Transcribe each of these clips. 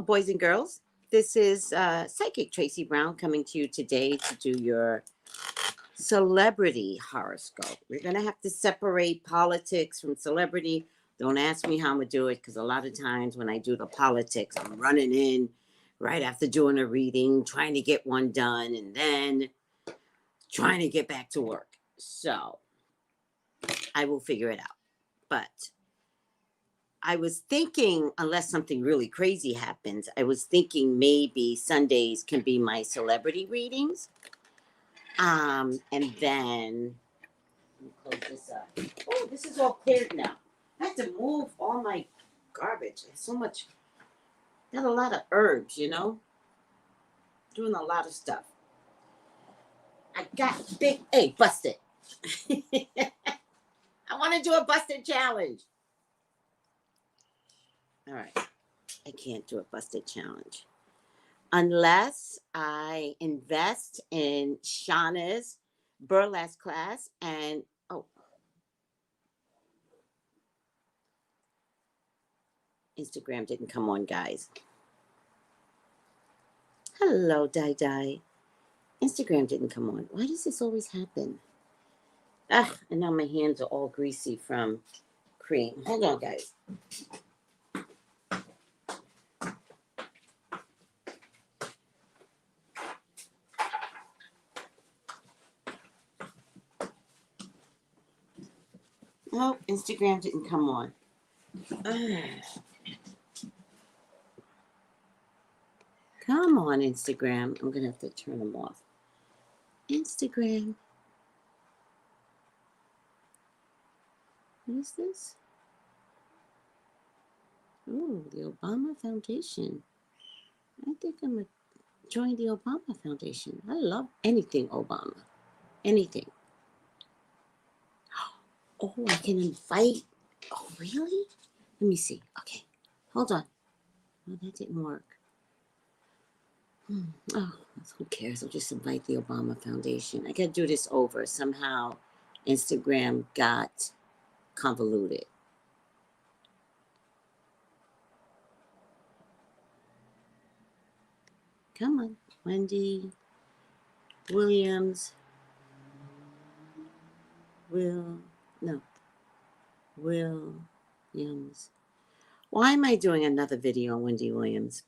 Hello, boys and girls. This is Psychic Tracey Brown coming to you today to do your celebrity horoscope. We're going to have to separate politics from celebrity. Don't ask me how I'm going to do it, because a lot of times when I do the politics, I'm running in right after doing a reading, trying to get one done, and then trying to get back to work. So I will figure it out. But I was thinking, unless something really crazy happens, I was thinking maybe Sundays can be my celebrity readings. And then, let me close this up. Oh, this is all cleared now. I have to move all my garbage. There's so much, got a lot of herbs, you know? Doing a lot of stuff. I got big, hey, busted. I want to do a busted challenge. All right, I can't do a busted challenge unless I invest in Shauna's burlesque class. And Instagram didn't come on, guys. Hello, Di. Instagram didn't come on. Why does this always happen? And now my hands are all greasy from cream. Hold on, guys. Oh, Instagram didn't come on. Come on, Instagram. I'm going to have to turn them off. Instagram. What is this? Oh, the Obama Foundation. I think I'm going to join the Obama Foundation. I love anything Obama. Anything. Oh, I can invite. Oh, really? Let me see. Okay. Hold on. Oh, that didn't work. Oh, who cares? I'll just invite the Obama Foundation. I got to do this over. Somehow Instagram got convoluted. Come on. Wendy Williams. Williams. Why am I doing another video on Wendy Williams?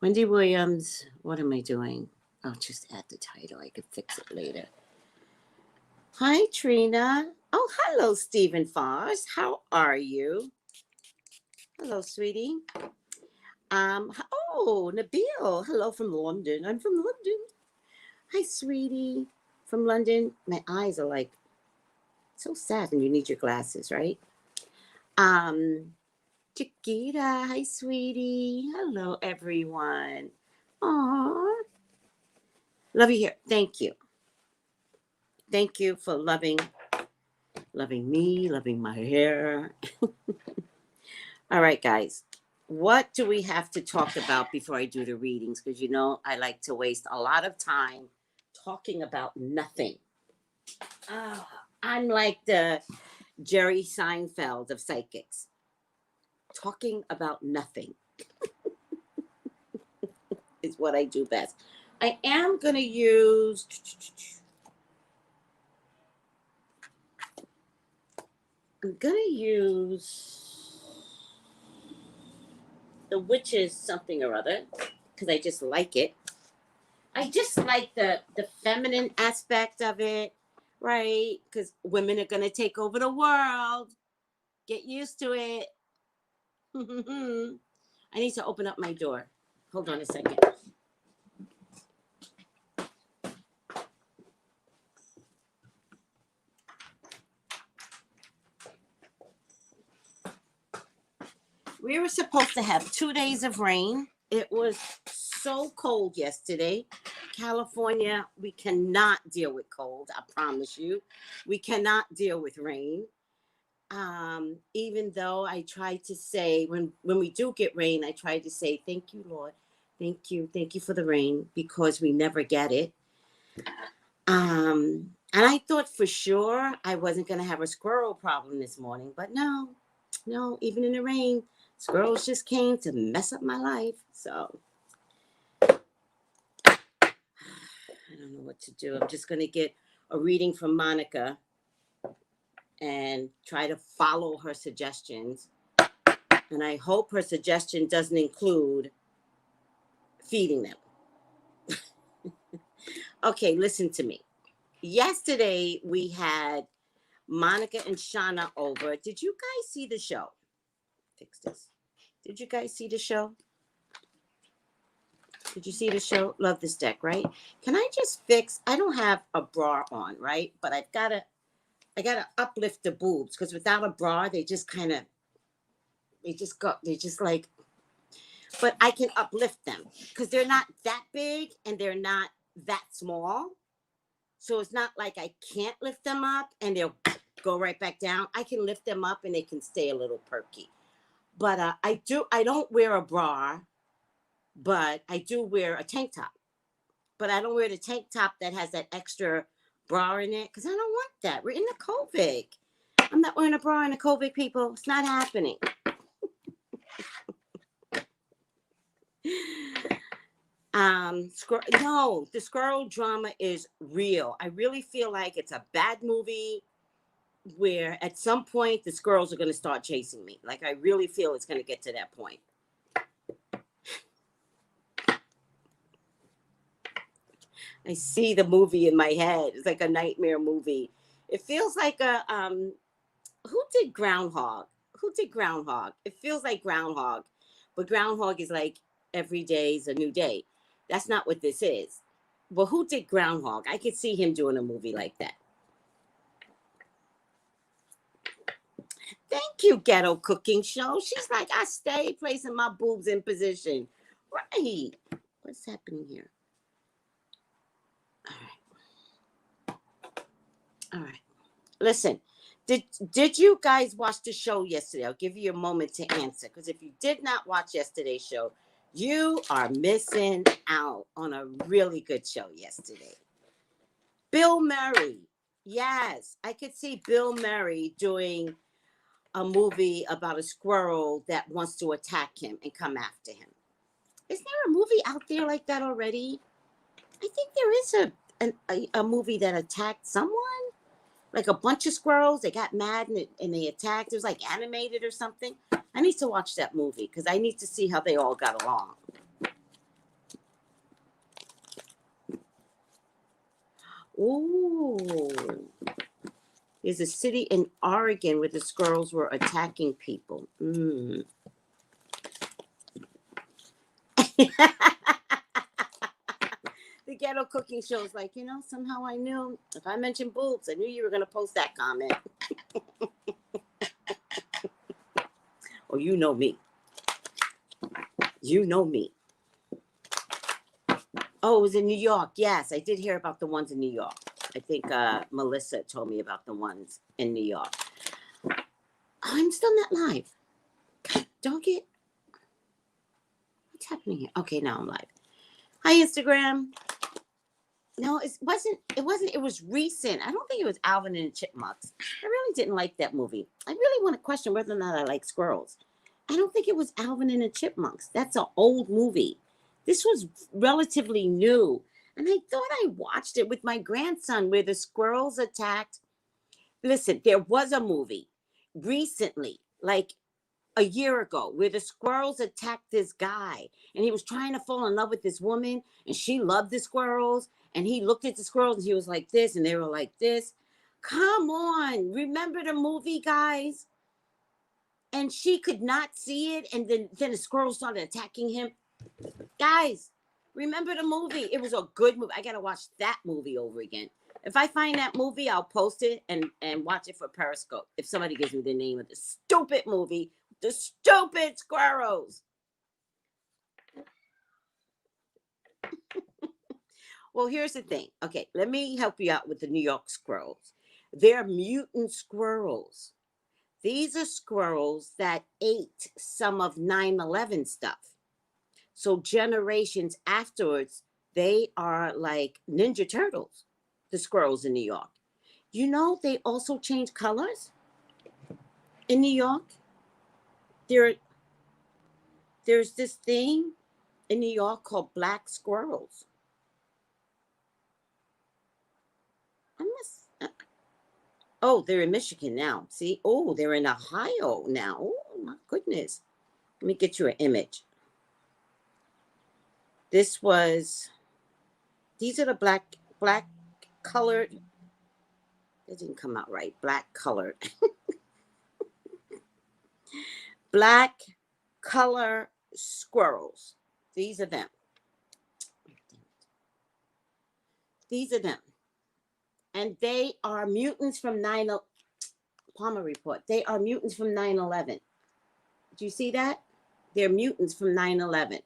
Wendy Williams, what am I doing? I'll just add the title. I could fix it later. Hi, Trina. Oh, hello, Stephen Foss. How are you? Hello, sweetie. Oh, Nabil. Hello from London. I'm from London. Hi, sweetie. From London. My eyes are like so sad when you need your glasses, right? Chiquita, hi, sweetie. Hello, everyone. Aww. Love you here. Thank you. Thank you for loving me, loving my hair. All right, guys. What do we have to talk about before I do the readings? Because, you know, I like to waste a lot of time talking about nothing. I'm like the Jerry Seinfeld of psychics. Talking about nothing is what I do best. I am going to use... I'm going to use the witch's something or other, because I just like it. I just like the feminine aspect of it, right? Because women are going to take over the world. Get used to it. I need to open up my door. Hold on a second. We were supposed to have 2 days of rain. It was so cold yesterday. California, we cannot deal with cold. I promise you. We cannot deal with rain. Even though I try to say, when we do get rain, I try to say, thank you, Lord. Thank you for the rain, because we never get it. And I thought for sure I wasn't going to have a squirrel problem this morning, but no, even in the rain, Squirrels just came to mess up my life. So I don't know what to do. I'm just going to get a reading from Monica and try to follow her suggestions. And I hope her suggestion doesn't include feeding them. Okay, listen to me. Yesterday we had Monica and Shauna over. Did you guys see the show? Fix this. Did you guys see the show? Did you see the show? Love this deck, right? Can I just fix? I don't have a bra on, right? But I gotta uplift the boobs because without a bra, they just like. But I can uplift them because they're not that big and they're not that small. So it's not like I can't lift them up and they'll go right back down. I can lift them up and they can stay a little perky. But I don't wear a bra, but I do wear a tank top. But I don't wear the tank top that has that extra bra in it because I don't want that. We're in the COVID. I'm not wearing a bra in the COVID, people. It's not happening. No, the squirrel drama is real. I really feel like it's a bad movie where at some point the squirrels are going to start chasing me. Like I really feel it's going to get to that point. I see the movie in my head. It's like a nightmare movie. It feels like a who did Groundhog? Who did Groundhog? It feels like Groundhog, but Groundhog is like every day is a new day. That's not what this is. But who did Groundhog? I could see him doing a movie like that. Thank you, Ghetto Cooking Show. She's like, I stay placing my boobs in position. Right. What's happening here? All right. Listen, did you guys watch the show yesterday? I'll give you a moment to answer. Because if you did not watch yesterday's show, you are missing out on a really good show yesterday. Bill Murray. Yes, I could see Bill Murray doing a movie about a squirrel that wants to attack him and come after him. Is there a movie out there like that already? I think there is a movie that attacked someone. Like a bunch of squirrels. They got mad and they attacked. It was like animated or something. I need to watch that movie because I need to see how they all got along. Ooh. There's a city in Oregon where the squirrels were attacking people. The Ghetto Cooking Show is like, somehow I knew if I mentioned boobs, I knew you were going to post that comment. Oh, you know me. You know me. Oh, it was in New York. Yes, I did hear about the ones in New York. I think Melissa told me about the ones in New York. I'm still not live. God, doggy. What's happening here? Okay, now I'm live. Hi, Instagram. No, it wasn't. It was recent. I don't think it was Alvin and the Chipmunks. I really didn't like that movie. I really want to question whether or not I like squirrels. I don't think it was Alvin and the Chipmunks. That's an old movie. This was relatively new. And I thought I watched it with my grandson where the squirrels attacked. Listen, there was a movie recently, like a year ago, where the squirrels attacked this guy. And he was trying to fall in love with this woman. And she loved the squirrels. And he looked at the squirrels and he was like this. And they were like this. Come on. Remember the movie, guys? And she could not see it. And then the squirrels started attacking him. Guys, remember the movie? It was a good movie. I got to watch that movie over again. If I find that movie, I'll post it and watch it for Periscope. If somebody gives me the name of the stupid movie, the stupid squirrels. Well, here's the thing. Okay, let me help you out with the New York squirrels. They're mutant squirrels. These are squirrels that ate some of 9/11 stuff. So generations afterwards, they are like Ninja Turtles, the squirrels in New York. They also change colors in New York. There's this thing in New York called black squirrels. Oh, they're in Michigan now. See? Oh, they're in Ohio now. Oh, my goodness. Let me get you an image. These are the black colored. It didn't come out right. Black colored. Black color squirrels. These are them. These are them. And they are mutants from Palmer report. They are mutants from 9/11. Do you see that? They're mutants from 9/11.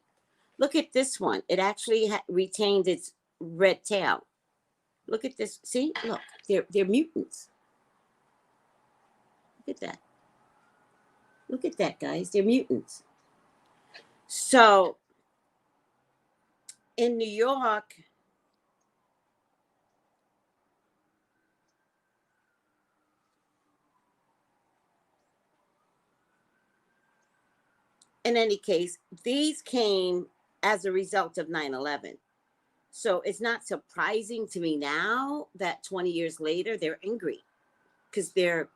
Look at this one. It actually retained its red tail. Look at this. See? Look. They're mutants. Look at that. Look at that, guys. They're mutants. So, in New York, in any case, these came as a result of 9/11. So it's not surprising to me now that 20 years later, they're angry because they're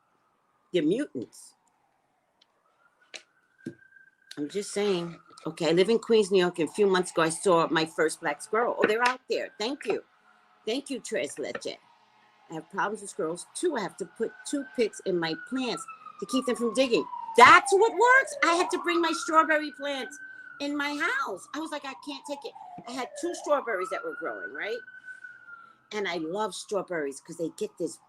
mutants. I'm just saying. Okay, I live in Queens, New York, and a few months ago, I saw my first black squirrel. Oh, they're out there. Thank you. Thank you, Tres Leche. I have problems with squirrels. 2, I have to put toothpicks in my plants to keep them from digging. That's what works. I had to bring my strawberry plants in my house. I was like, I can't take it. I had 2 strawberries that were growing, right? And I love strawberries because they get this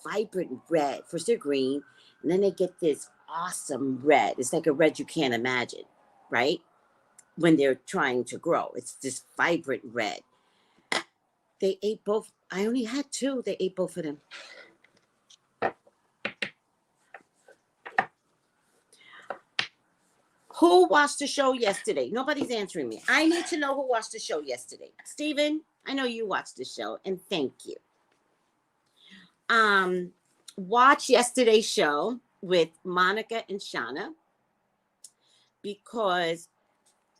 vibrant red. First they're green, and then they get this awesome red. It's like a red you can't imagine, right? When they're trying to grow. It's this vibrant red. They ate both. I only had 2. They ate both of them. Who watched the show yesterday? Nobody's answering me. I need to know who watched the show yesterday. Steven, I know you watched the show, and thank you. Watch yesterday's show with Monica and Shauna because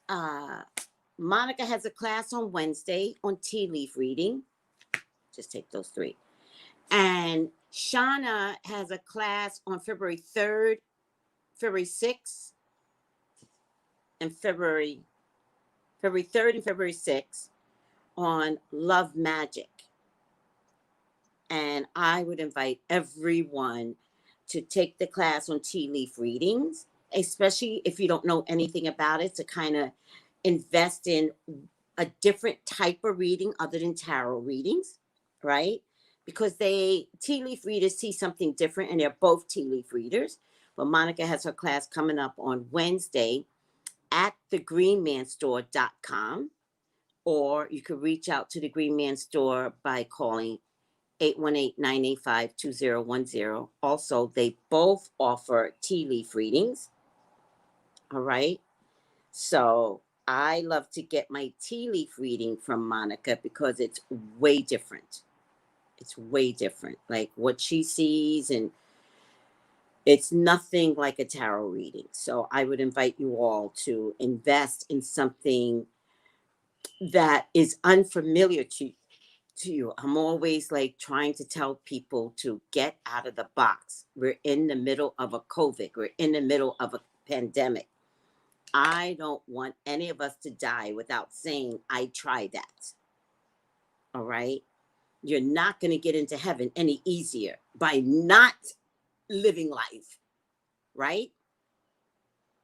Monica has a class on Wednesday on tea leaf reading. Just take those 3. And Shauna has a class on February 3rd, February 6th, and February 3rd and February 6th on Love Magic. And I would invite everyone to take the class on tea leaf readings, especially if you don't know anything about it, to kind of invest in a different type of reading other than tarot readings, right? Because tea leaf readers see something different, and they're both tea leaf readers. But Monica has her class coming up on Wednesday at thegreenmanstore.com, or you could reach out to the Green Man Store by calling 818-985-2010. Also, they both offer tea leaf readings. All right. So I love to get my tea leaf reading from Monica because it's way different. It's way different. Like what she sees, and it's nothing like a tarot reading. So I would invite you all to invest in something that is unfamiliar to you. I'm always like trying to tell people to get out of the box. We're in the middle of a COVID. We're in the middle of a pandemic. I don't want any of us to die without saying, I tried that. All right? You're not going to get into heaven any easier by not living life. Right?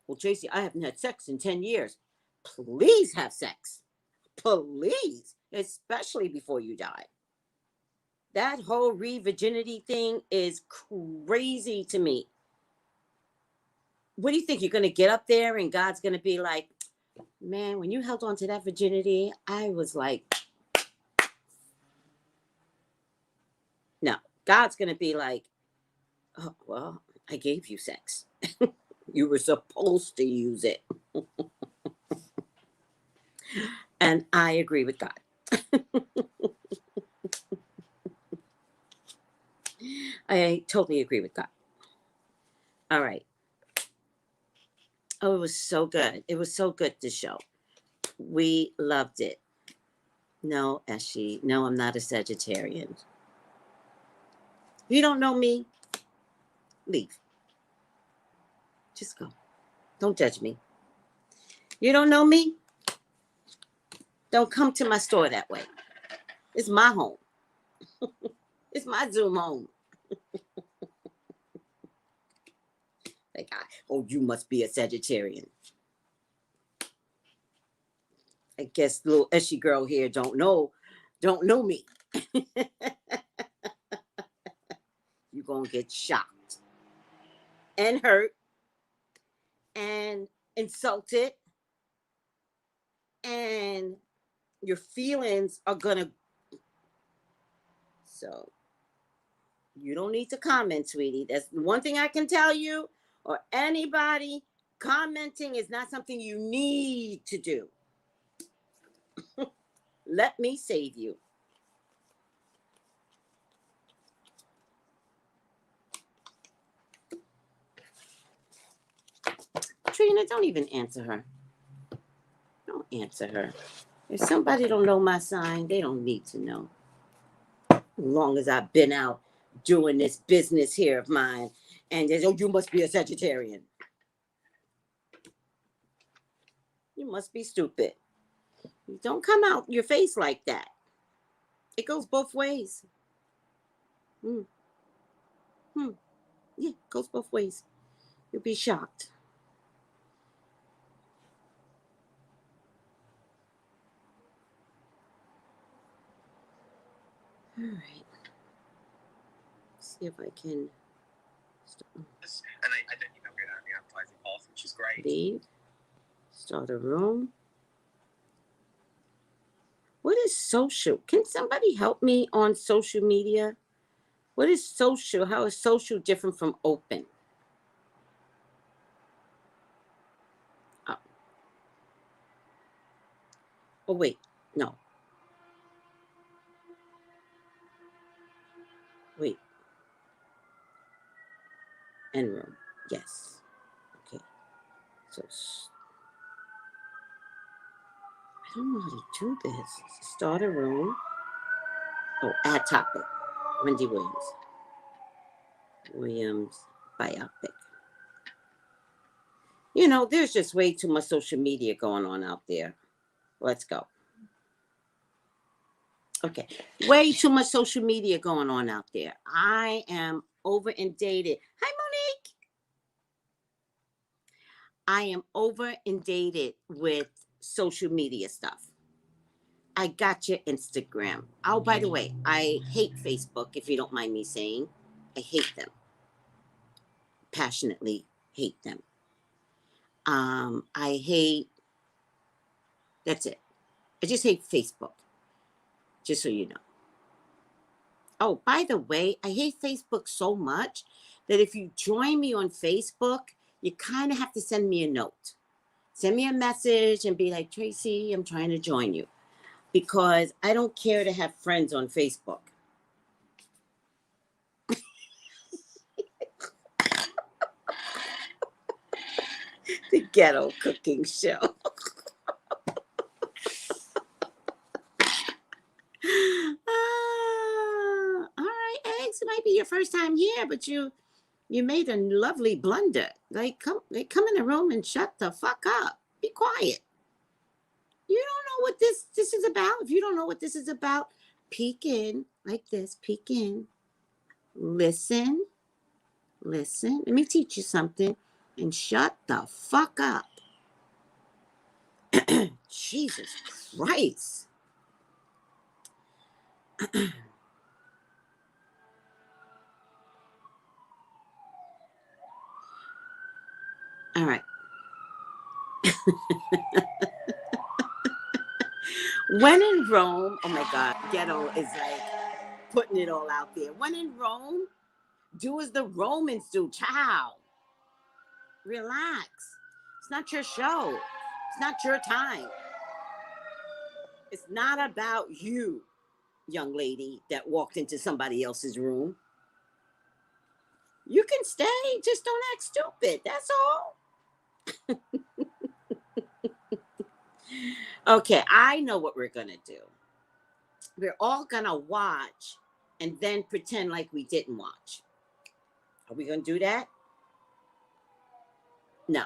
Well, Tracy, I haven't had sex in 10 years. Please have sex. Please. Especially before you die. That whole re-virginity thing is crazy to me. What do you think? You're going to get up there and God's going to be like, man, when you held on to that virginity, I was like, no. God's going to be like, oh, well, I gave you sex. You were supposed to use it. And I agree with God. I totally agree with God. All right. Oh, it was so good. It was so good, the show. We loved it. No, Eshi. No, I'm not a Sagittarian. If you don't know me, leave. Just go. Don't judge me. You don't know me? Don't come to my store that way. It's my home. It's my Zoom home. Like, oh, you must be a Sagittarian. I guess little Eshy girl here don't know me. You're gonna get shocked and hurt and insulted, and your feelings are gonna. So you don't need to comment, sweetie. That's one thing I can tell you, or anybody. Commenting is not something you need to do. Let me save you. Trina, don't even answer her. Don't answer her. If somebody don't know my sign, they don't need to know. As long as I've been out doing this business here of mine, and they say, oh, you must be a Sagittarian. You must be stupid. Don't come out your face like that. It goes both ways. Yeah, it goes both ways. You'll be shocked. All right. See if I can. And I don't think I'm good at the advertising part, which is great. Leave. Start a room. What is social? Can somebody help me on social media? What is social? How is social different from open? Oh, wait. No. Wait. End room. Yes. Okay. So I don't know how to do this. Start a room. Oh, add topic. Wendy Williams. Biopic. You know, there's just way too much social media going on out there. Let's go. Okay. Way too much social media going on out there. I am over inundated. Hi, Monique. I am over inundated with social media stuff. I got your Instagram. Oh, by the way, I hate Facebook, if you don't mind me saying. I hate them. Passionately hate them. I hate, that's it. I just hate Facebook. Just so you know. Oh, by the way, I hate Facebook so much that if you join me on Facebook, you kind of have to send me a note. Send me a message and be like, Tracy, I'm trying to join you. Because I don't care to have friends on Facebook. The ghetto cooking show. All right, Eggs, it might be your first time here, but you made a lovely blunder. Come in the room and shut the fuck up. Be quiet. You don't know what this is about. If you don't know what this is about, peek in like this. Peek in. Listen. Let me teach you something. And shut the fuck up. Jesus Christ. All right. When in Rome, oh my God, ghetto is like putting it all out there. When in Rome, do as the Romans do. Ciao. Relax. It's not your show. It's not your time. It's not about you, young lady that walked into somebody else's room. You can stay, just don't act stupid. That's all. Okay, I know what we're going to do. We're all going to watch and then pretend like we didn't watch. Are we going to do that? No,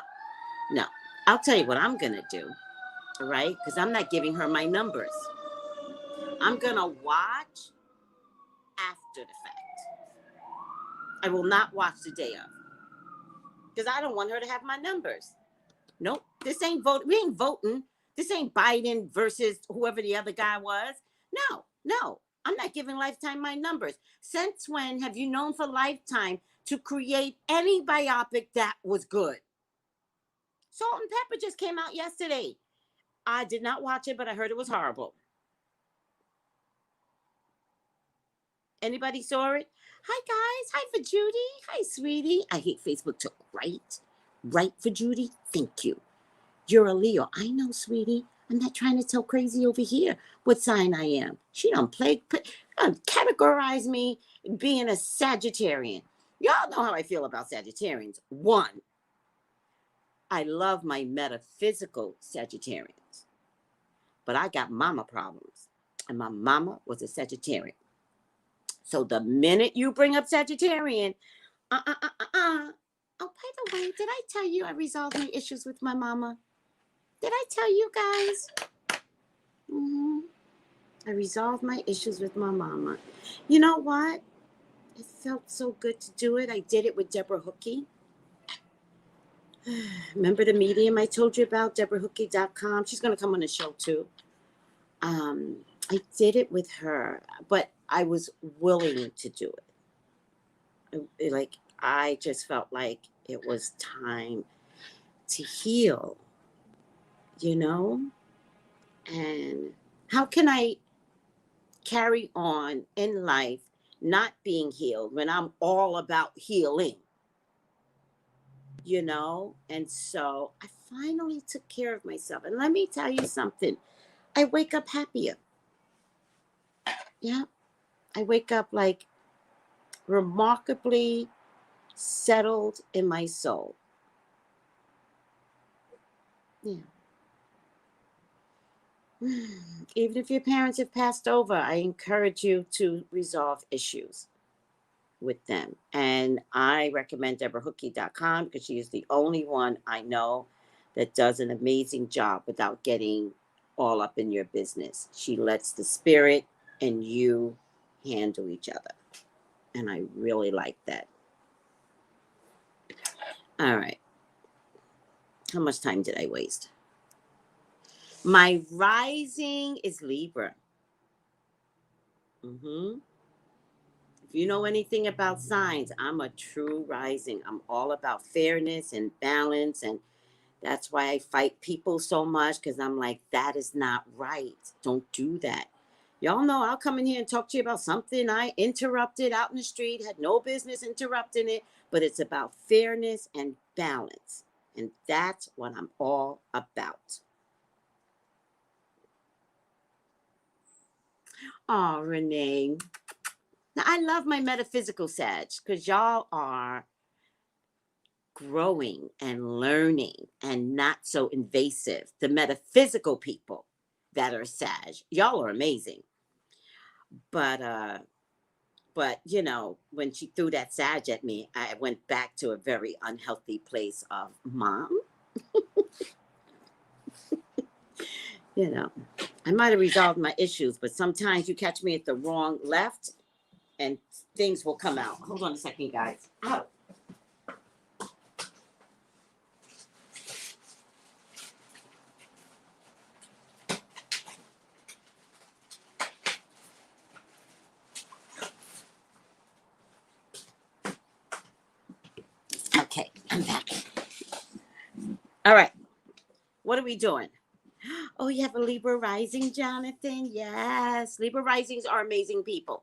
no. I'll tell you what I'm going to do, all right? Because I'm not giving her my numbers. I'm going to watch after the fact. I will not watch the day of. Because I don't want her to have my numbers. Nope. This ain't vote. We ain't voting. This ain't Biden versus whoever the other guy was. No, no. I'm not giving Lifetime my numbers. Since when have you known for Lifetime to create any biopic that was good? Salt and Pepper just came out yesterday. I did not watch it, but I heard it was horrible. Anybody saw it? Hi, guys. Hi for Judy. Hi, sweetie. I hate Facebook took right. Right for Judy. Thank you. You're a Leo. I know, sweetie. I'm not trying to tell crazy over here what sign I am. She don't categorize me being a Sagittarian. Y'all know how I feel about Sagittarians. One, I love my metaphysical Sagittarians, but I got mama problems, and my mama was a Sagittarian. So the minute you bring up Sagittarian, Oh, by the way, did I tell you I resolved my issues with my mama? Did I tell you guys? I resolved my issues with my mama. You know what? It felt so good to do it. I did it with Deborah Hookie. Remember the medium I told you about, DeborahHookie.com? She's going to come on the show too. I did it with her, but I was willing to do it. I just felt like it was time to heal, you know? And how can I carry on in life not being healed when I'm all about healing? You know? And so I finally took care of myself. And let me tell you something. I wake up happier. Yeah. I wake up like remarkably settled in my soul. Yeah. Even if your parents have passed over, I encourage you to resolve issues with them. And I recommend DeborahHookie.com because she is the only one I know that does an amazing job without getting all up in your business. She lets the spirit and you handle each other. And I really like that. All right. How much time did I waste? My rising is Libra. If you know anything about signs, I'm a true rising. I'm all about fairness and balance. And that's why I fight people so much, because I'm like, that is not right. Don't do that. Y'all know I'll come in here and talk to you about something I interrupted out in the street, had no business interrupting it, but it's about fairness and balance. And that's what I'm all about. Oh, Renee. Now, I love my metaphysical Sag because y'all are growing and learning and not so invasive. The metaphysical people that are Sag, y'all are amazing. But you know, when she threw that Sag at me, I went back to a very unhealthy place of mom. You know, I might have resolved my issues, but sometimes you catch me at the wrong left and things will come out. Hold on a second, guys. Ow. Okay, I'm back. All right. What are we doing? Oh, you have a Libra rising, Jonathan? Yes. Libra risings are amazing people.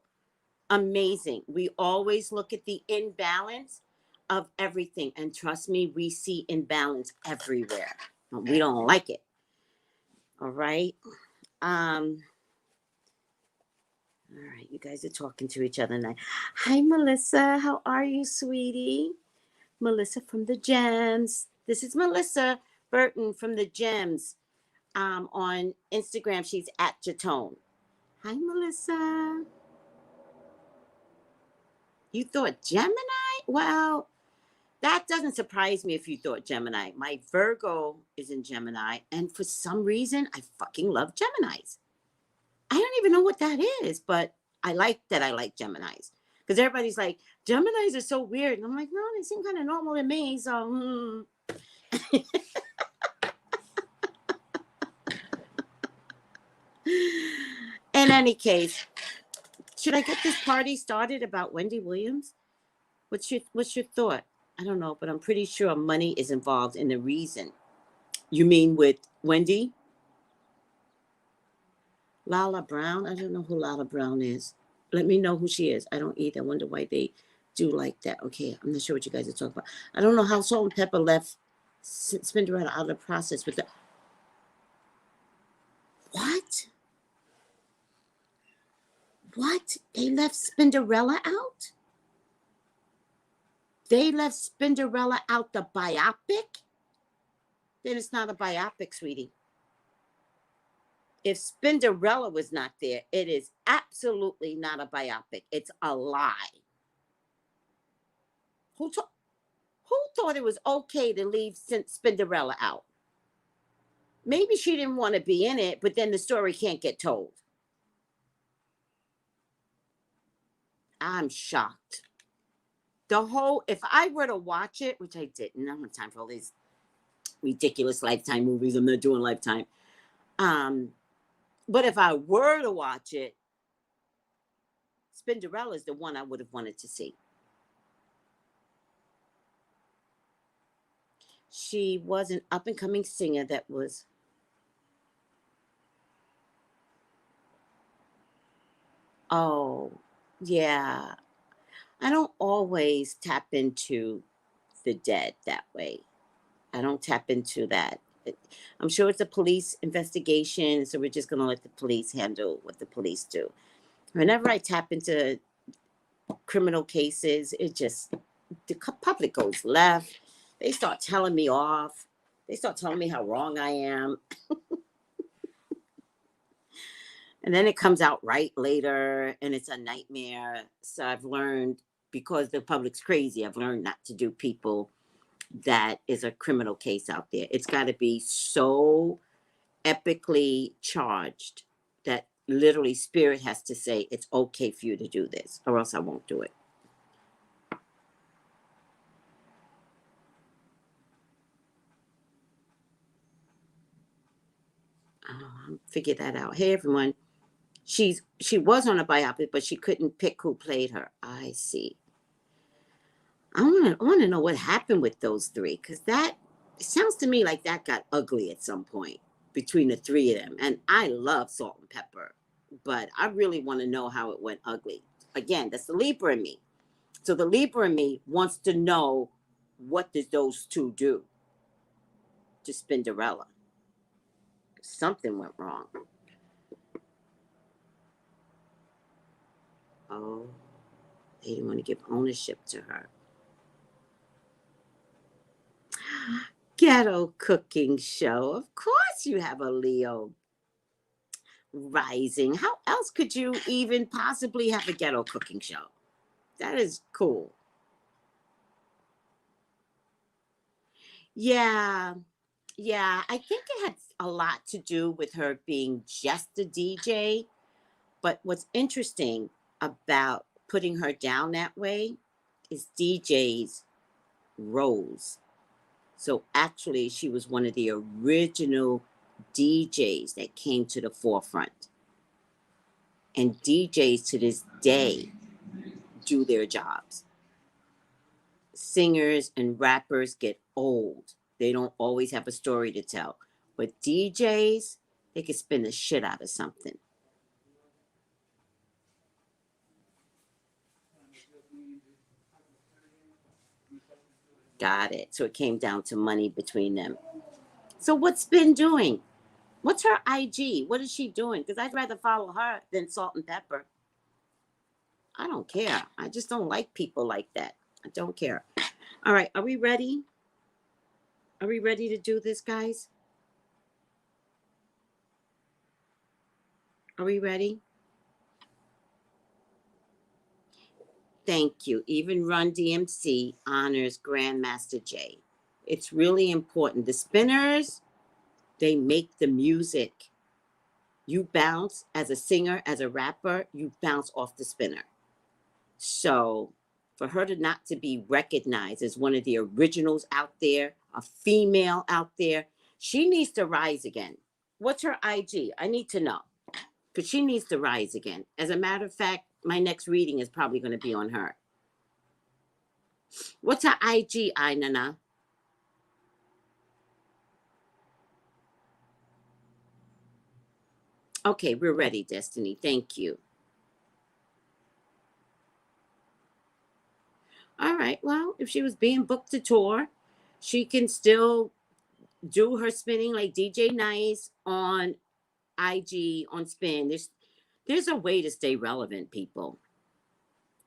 Amazing. We always look at the imbalance of everything. And trust me, we see imbalance everywhere. We don't like it. All right. All right. You guys are talking to each other now. Hi, Melissa. How are you, sweetie? Melissa from the Gems. This is Melissa Burton from the Gems. On Instagram, she's at Jatone. Hi, Melissa. You thought Gemini? Well, that doesn't surprise me if you thought Gemini. My Virgo is in Gemini, and for some reason, I fucking love Geminis. I don't even know what that is, but I like Geminis. Because everybody's like, Geminis are so weird. And I'm like, no, they seem kind of normal to me. So, in any case, should I get this party started about Wendy Williams? What's your thought? I don't know, but I'm pretty sure money is involved in the reason. You mean with Wendy? Lala Brown? I don't know who Lala Brown is. Let me know who she is. I don't either. I wonder why they do like that. Okay, I'm not sure what you guys are talking about. I don't know how Salt and Pepper left Cinderella out of the process with the... What? What? They left Cinderella out? They left Cinderella out the biopic? Then it's not a biopic, sweetie. If Cinderella was not there, it is absolutely not a biopic. It's a lie. Who thought it was okay to leave Cinderella out? Maybe she didn't want to be in it, but then the story can't get told. I'm shocked. If I were to watch it, which I didn't, I don't have time for all these ridiculous Lifetime movies. I'm not doing Lifetime. But if I were to watch it, Cinderella is the one I would have wanted to see. She was an up-and-coming singer that was... Oh, yeah. I don't always tap into the dead that way. I don't tap into that. I'm sure it's a police investigation, so we're just going to let the police handle what the police do. Whenever I tap into criminal cases, the public goes left. They start telling me off. They start telling me how wrong I am. And then it comes out right later, and it's a nightmare. So I've learned, because the public's crazy, I've learned not to do people that is a criminal case out there. It's got to be so epically charged that literally spirit has to say it's okay for you to do this, or else I won't do it. Figure that out. Hey, everyone. She was on a biopic, but she couldn't pick who played her. I see. I want to know what happened with those three, because it sounds to me like that got ugly at some point between the three of them. And I love Salt and Pepper, but I really want to know how it went ugly. Again, that's the Libra in me. So the Libra in me wants to know, what did those two do to Cinderella? Something went wrong. Oh, they didn't want to give ownership to her. Ghetto cooking show. Of course you have a Leo rising. How else could you even possibly have a ghetto cooking show? That is cool. Yeah. I think it had a lot to do with her being just a DJ. But what's interesting about putting her down that way is DJs rose. So actually, she was one of the original DJs that came to the forefront. And DJs to this day do their jobs. Singers and rappers get old. They don't always have a story to tell. But DJs, they can spin the shit out of something. Got it. So it came down to money between them. So what's Spin doing? What's her IG? What is she doing? Because I'd rather follow her than Salt and Pepper. I don't care. I just don't like people like that. I don't care. All right. Are we ready? Are we ready to do this, guys? Are we ready? Thank you. Even Run DMC honors Grandmaster Jay. It's really important. The spinners, they make the music. You bounce as a singer, as a rapper, you bounce off the spinner. So for her to not to be recognized as one of the originals out there, a female out there, she needs to rise again. What's her IG? I need to know. Because she needs to rise again. As a matter of fact, my next reading is probably going to be on her. What's her IG, Nana? Okay, we're ready, Destiny. Thank you. All right. Well, if she was being booked to tour, she can still do her spinning like DJ Nice on IG, on Spin. There's a way to stay relevant, people,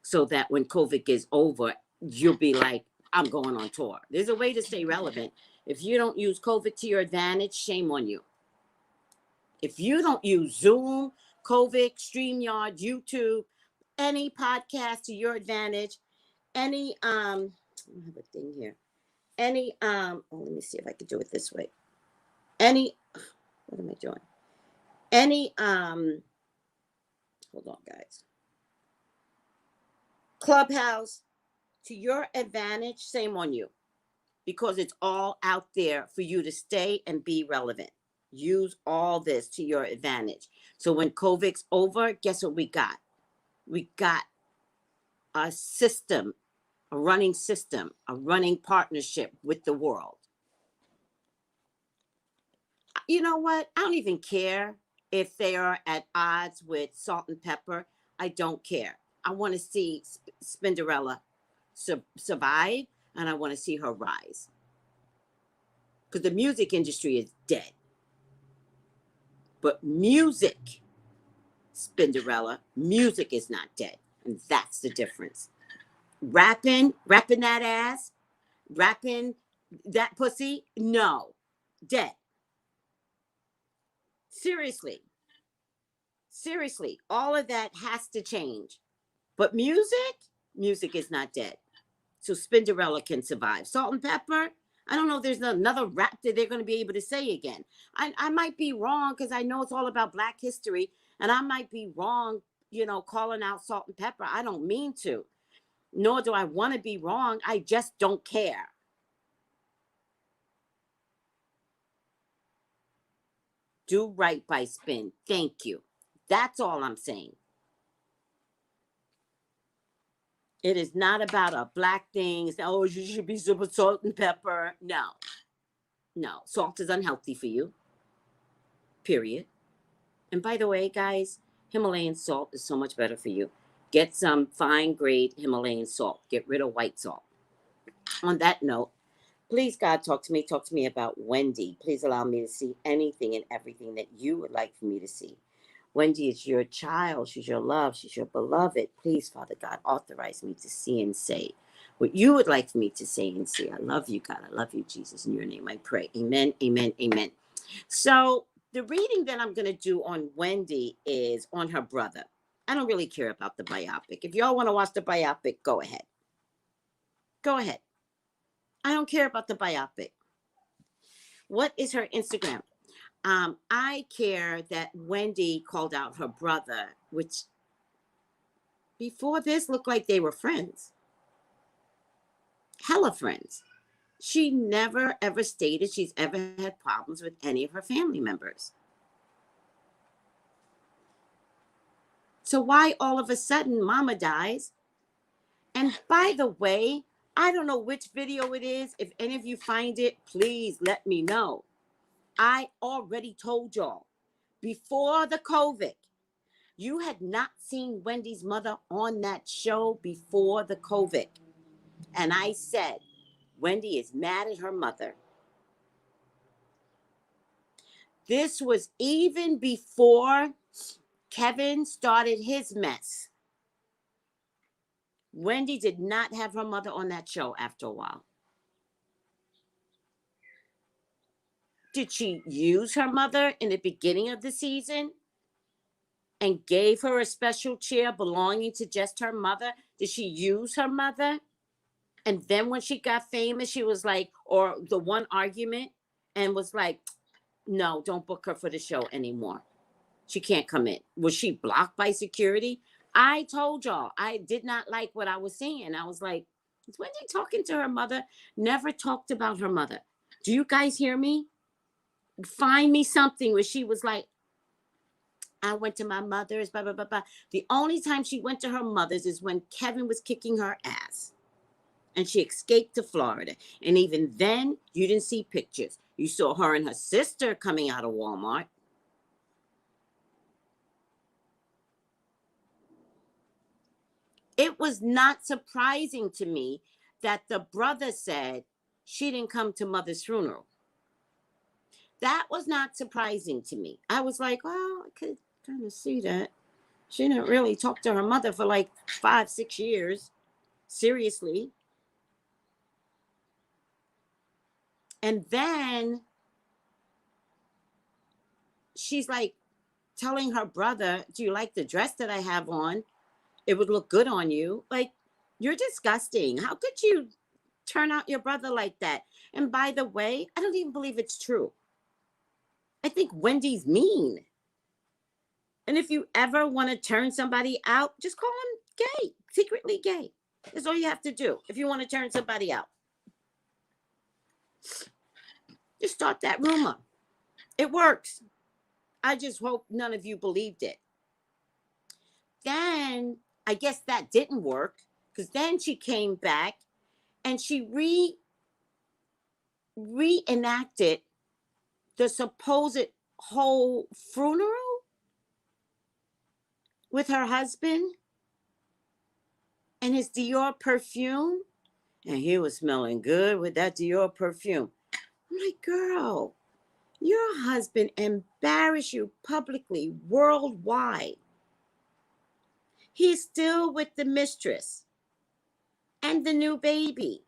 so that when COVID gets over, you'll be like, I'm going on tour. There's a way to stay relevant. If you don't use COVID to your advantage, shame on you. If you don't use Zoom, COVID, StreamYard, YouTube, any podcast to your advantage, any I have a thing here. Any let me see if I can do it this way. Any what am I doing? Any hold on, guys. Clubhouse to your advantage, shame on you. Because it's all out there for you to stay and be relevant. Use all this to your advantage. So when COVID's over, guess what we got? We got a system, a running partnership with the world. You know what? I don't even care if they are at odds with Salt and Pepper. I don't care. I want to see Spinderella survive, and I want to see her rise. Because the music industry is dead. But music, Spinderella, music is not dead. And that's the difference. Rapping that ass, rapping that pussy, no, dead. Seriously, all of that has to change. But music is not dead. So Spinderella can survive. Salt and Pepper, I don't know if there's another rap that they're going to be able to say again. I might be wrong because I know it's all about Black history. And I might be wrong, calling out Salt and Pepper. I don't mean to. Nor do I want to be wrong. I just don't care. Do right by Spin. Thank you. That's all I'm saying. It is not about a Black thing. Oh, you should be super Salt and Pepper. No. Salt is unhealthy for you. Period. And by the way, guys, Himalayan salt is so much better for you. Get some fine grade Himalayan salt. Get rid of white salt. On that note, please, God, talk to me. Talk to me about Wendy. Please allow me to see anything and everything that you would like for me to see. Wendy is your child. She's your love. She's your beloved. Please, Father God, authorize me to see and say what you would like for me to say and see. I love you, God. I love you, Jesus. In your name I pray. Amen, amen, amen. So the reading that I'm going to do on Wendy is on her brother. I don't really care about the biopic. If y'all want to watch the biopic, go ahead. Go ahead. I don't care about the biopic. What is her Instagram? I care that Wendy called out her brother, which before this looked like they were friends. Hella friends. She never ever stated she's ever had problems with any of her family members. So why all of a sudden mama dies? And by the way, I don't know which video it is. If any of you find it, please let me know. I already told y'all before the COVID, you had not seen Wendy's mother on that show before the COVID. And I said, Wendy is mad at her mother. This was even before Kevin started his mess. Wendy did not have her mother on that show after a while. Did she use her mother in the beginning of the season and gave her a special chair belonging to just her mother? Did she use her mother? And then when she got famous, she was like, or the one argument, and was like, no, don't book her for the show anymore. She can't come in. Was she blocked by security? I told y'all, I did not like what I was seeing. I was like, is Wendy talking to her mother? Never talked about her mother. Do you guys hear me? Find me something where she was like, I went to my mother's, blah, blah, blah, blah. The only time she went to her mother's is when Kevin was kicking her ass. And she escaped to Florida. And even then, you didn't see pictures. You saw her and her sister coming out of Walmart. It was not surprising to me that the brother said she didn't come to mother's funeral. That was not surprising to me. I was like, well, I could kind of see that. She didn't really talk to her mother for like 5-6 years. Seriously. And then she's like telling her brother, do you like the dress that I have on? It would look good on you. Like, you're disgusting. How could you turn out your brother like that? And by the way, I don't even believe it's true. I think Wendy's mean. And if you ever want to turn somebody out, just call him gay, secretly gay. That's all you have to do if you want to turn somebody out. Just start that rumor. It works. I just hope none of you believed it. Then I guess that didn't work, because then she came back and she reenacted the supposed whole funeral with her husband and his Dior perfume. And he was smelling good with that Dior perfume. I'm like, girl, your husband embarrassed you publicly, worldwide. He's still with the mistress and the new baby.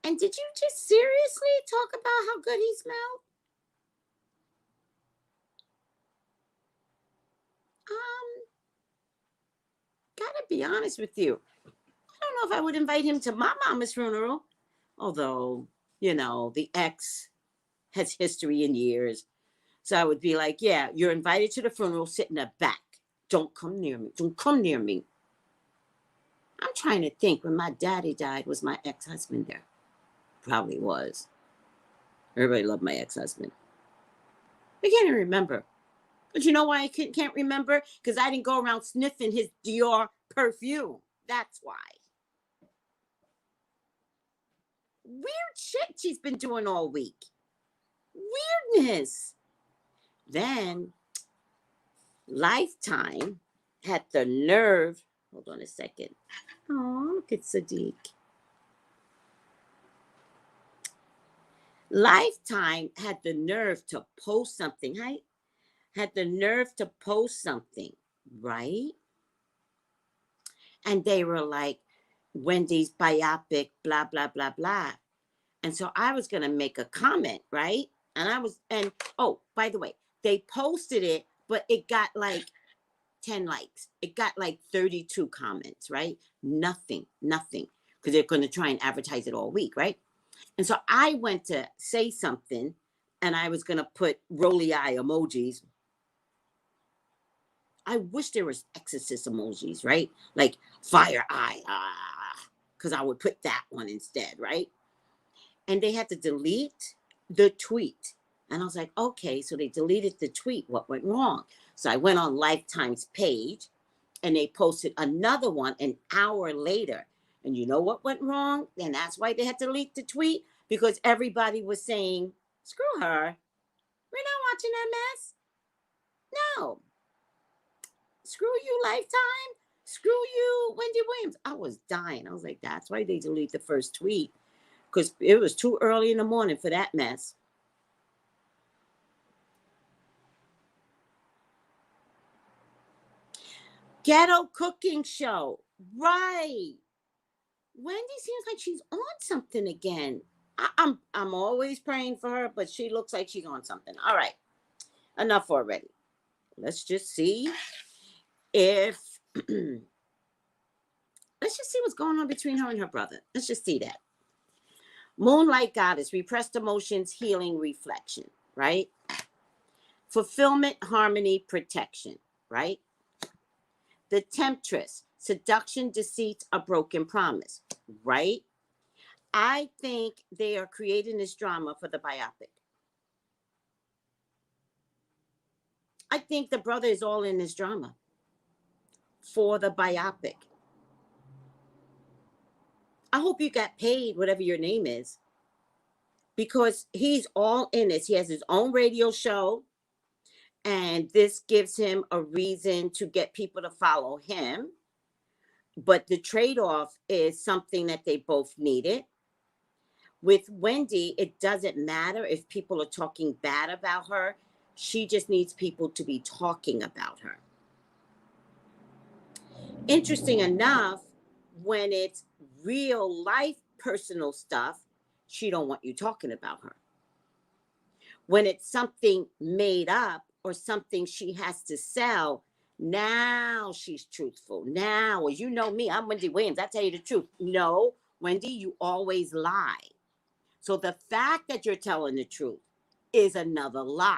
And did you just seriously talk about how good he smelled? Gotta be honest with you. I don't know if I would invite him to my mama's funeral. Although, you know, the ex has history in years. So I would be like, yeah, you're invited to the funeral, sit in the back. Don't come near me. Don't come near me. I'm trying to think, when my daddy died, was my ex-husband there? Probably was. Everybody loved my ex-husband. I can't even remember. But you know why I can't remember? Because I didn't go around sniffing his Dior perfume. That's why. Weird shit she's been doing all week. Weirdness. Then Lifetime had the nerve. Hold on a second. Oh, look at Sadiq. Lifetime had the nerve to post something. Had the nerve to post something, right? And they were like, Wendy's biopic, blah, blah, blah, blah. And so I was going to make a comment, right? And oh, by the way, they posted it, but it got like 10 likes. It got like 32 comments, right? Nothing, because they're going to try and advertise it all week, right? And so I went to say something, and I was going to put rolly eye emojis. I wish there was exorcist emojis, right? Like fire eye, because I would put that one instead, right? And they had to delete the tweet. And I was like, okay, so they deleted the tweet. What went wrong? So I went on Lifetime's page, and they posted another one an hour later. And you know what went wrong? And that's why they had to delete the tweet, because everybody was saying, screw her. We're not watching that mess. No. Screw you, Lifetime. Screw you, Wendy Williams. I was dying. I was like, that's why they deleted the first tweet, because it was too early in the morning for that mess. Ghetto cooking show. Right. Wendy seems like she's on something again. I'm always praying for her, but she looks like she's on something. All right, enough already. Let's just see if let's just see what's going on between her and her brother. Let's just see that. Moonlight goddess, repressed emotions, healing, reflection, right? Fulfillment, harmony, protection, right? The temptress, seduction, deceit, a broken promise, right? I think they are creating this drama for the biopic. I think the brother is all in this drama for the biopic. I hope you got paid, whatever your name is, because he's all in this. He has his own radio show, and this gives him a reason to get people to follow him. But the trade-off is something that they both needed. With Wendy, it doesn't matter if people are talking bad about her. She just needs people to be talking about her. Interesting enough, when it's real life personal stuff, she don't want you talking about her. When it's something made up or something she has to sell, now she's truthful. Now, as you know me, I'm Wendy Williams. I tell you the truth. No, Wendy, you always lie. So the fact that you're telling the truth is another lie.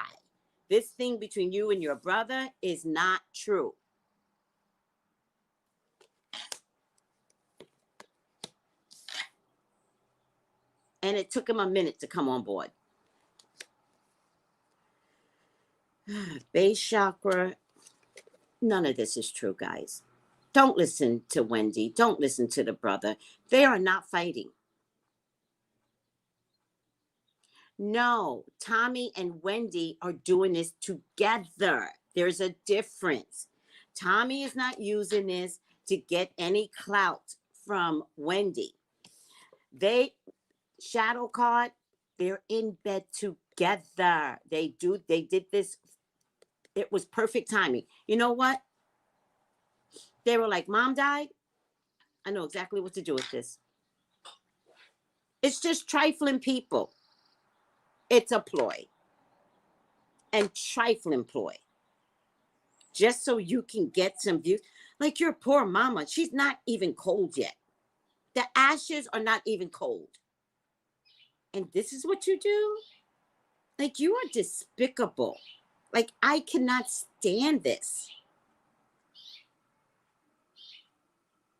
This thing between you and your brother is not true. And it took him a minute to come on board. Base chakra. None of this is true, guys. Don't listen to Wendy. Don't listen to the brother. They are not fighting. No, Tommy and Wendy are doing this together. There's a difference. Tommy is not using this to get any clout from Wendy. They, shadow card, they're in bed together. They did this. It was perfect timing. You know what? They were like, Mom died. I know exactly what to do with this. It's just trifling people. It's a ploy. And trifling ploy. Just so you can get some views. Like your poor mama, she's not even cold yet. The ashes are not even cold. And this is what you do? Like, you are despicable. Like, I cannot stand this.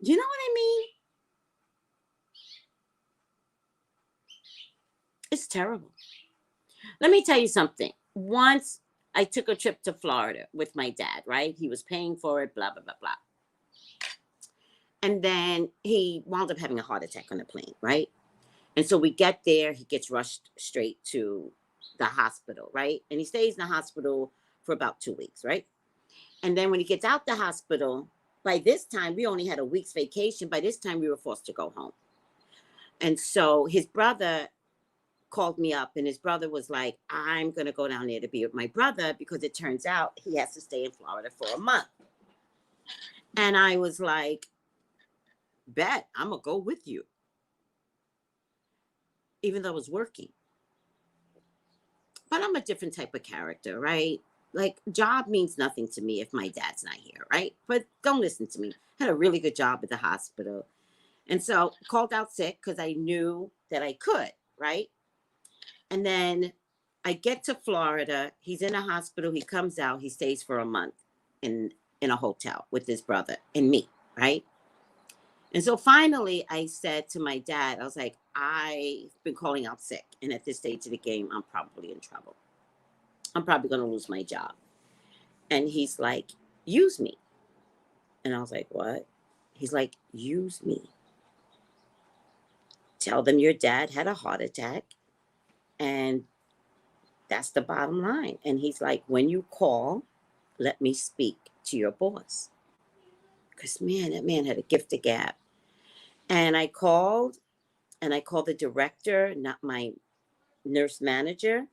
You know what I mean? It's terrible. Let me tell you something. Once I took a trip to Florida with my dad, right? He was paying for it, blah, blah, blah, blah. And then he wound up having a heart attack on the plane, right? And so we get there, he gets rushed straight to the hospital, right? And he stays in the hospital for about 2 weeks, right? And then when he gets out the hospital, by this time, we only had a week's vacation. By this time, we were forced to go home. And so his brother called me up, and his brother was like, I'm going to go down there to be with my brother because it turns out he has to stay in Florida for a month. And I was like, bet, I'm going to go with you. Even though I was working. But I'm a different type of character, right? Like, job means nothing to me if my dad's not here, right? But don't listen to me. I had a really good job at the hospital. And so called out sick because I knew that I could, right? And then I get to Florida. He's in a hospital. He comes out. He stays for a month in a hotel with his brother and me, right? And so finally I said to my dad, I was like, I've been calling out sick. And at this stage of the game, I'm probably in trouble. I'm probably going to lose my job. And he's like, use me. And I was like, what? He's like, use me. Tell them your dad had a heart attack. And that's the bottom line. And he's like, when you call, let me speak to your boss. Because, man, that man had a gift of gab. And I called the director, not my nurse manager.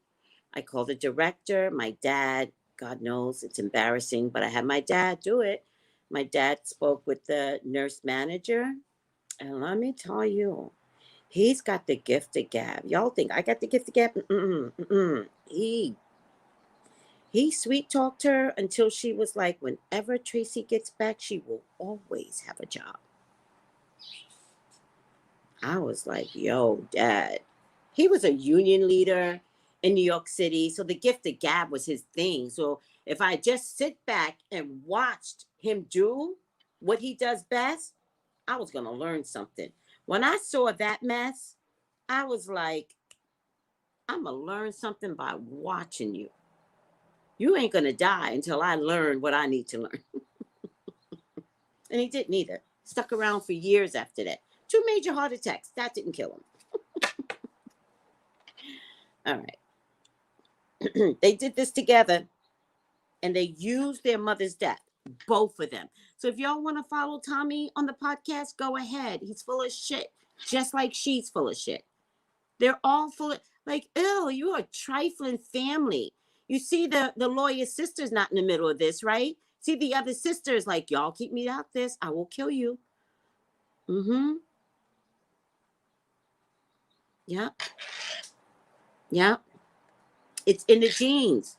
I called the director, my dad. God knows it's embarrassing, but I had my dad do it. My dad spoke with the nurse manager. And let me tell you, He's got the gift of gab. Y'all think I got the gift of gab? Mm-mm, mm-mm. He sweet talked her until she was like, whenever Tracey gets back, she will always have a job. I was like, yo, Dad. He was a union leader in New York City. So the gift of gab was his thing. So if I just sit back and watched him do what he does best, I was going to learn something. When I saw that mess, I was like, I'm going to learn something by watching you. You ain't going to die until I learn what I need to learn. And he didn't either. Stuck around for years after that. 2 major heart attacks. That didn't kill him. All right. They did this together and they used their mother's death, both of them. So if y'all want to follow Tommy on the podcast, go ahead. He's full of shit, just like she's full of shit. They're all full of, like, ew, you're a trifling family. You see the lawyer's sister's not in the middle of this, right? See the other sister's like, y'all keep me out this, I will kill you. Mm-hmm. Yeah. Yeah. It's in the genes.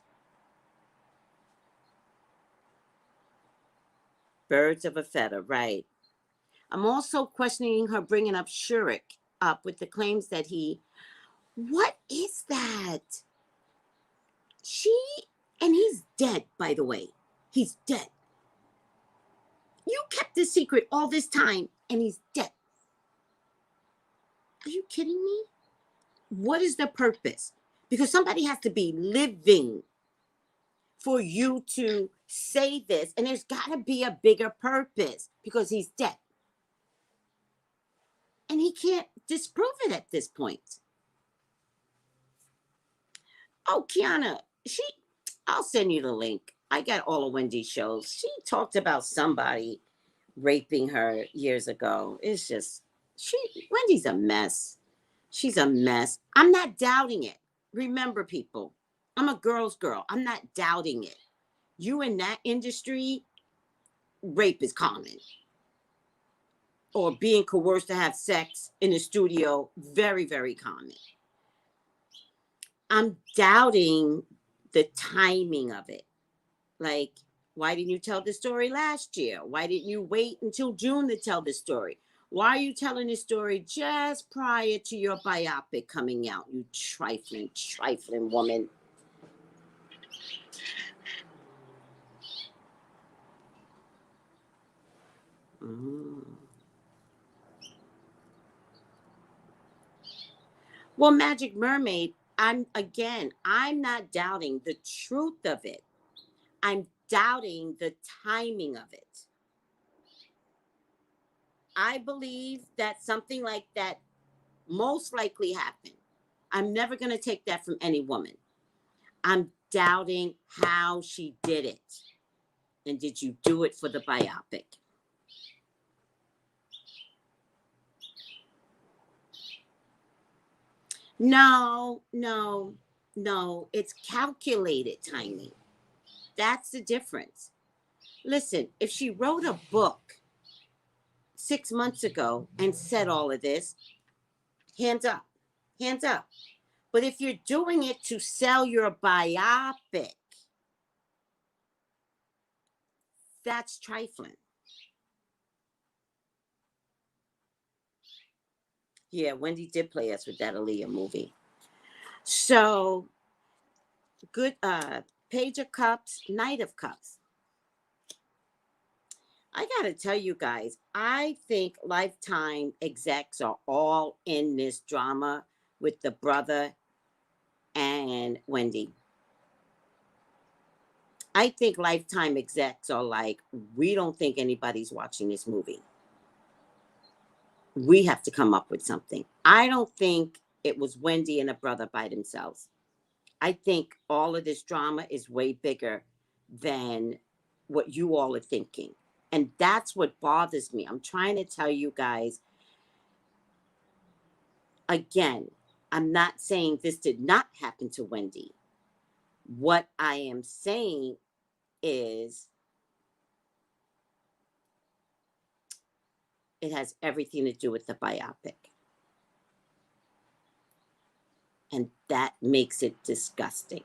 Birds of a feather, right. I'm also questioning her bringing up Shurik up with the claims that what is that? And he's dead, by the way. He's dead. You kept this secret all this time and he's dead. Are you kidding me? What is the purpose? Because somebody has to be living for you to say this, and there's got to be a bigger purpose because he's dead. And he can't disprove it at this point. Oh, Kiana, I'll send you the link. I got all of Wendy's shows. She talked about somebody raping her years ago. It's just, Wendy's a mess. She's a mess. I'm not doubting it. Remember, people, I'm a girl's girl. I'm not doubting it. You in that industry, rape is common. Or being coerced to have sex in the studio, very, very common. I'm doubting the timing of it. Like, why didn't you tell the story last year? Why didn't you wait until June to tell the story? Why are you telling the story just prior to your biopic coming out? You trifling, trifling woman. Mm. Well, Magic Mermaid, I'm not doubting the truth of it. I'm doubting the timing of it. I believe that something like that most likely happened. I'm never going to take that from any woman. I'm doubting how she did it. And did you do it for the biopic? No. It's calculated timing. That's the difference. Listen, if she wrote a book 6 months ago and said all of this, hands up, hands up. But if you're doing it to sell your biopic, that's trifling. Yeah, Wendy did play us with that Aaliyah movie. So, good, Page of Cups, Knight of Cups. I gotta tell you guys, I think Lifetime execs are all in this drama with the brother and Wendy. I think Lifetime execs are like, we don't think anybody's watching this movie. We have to come up with something. I don't think it was Wendy and a brother by themselves. I think all of this drama is way bigger than what you all are thinking. And that's what bothers me. I'm trying to tell you guys, again, I'm not saying this did not happen to Wendy. What I am saying is it has everything to do with the biopic. And that makes it disgusting.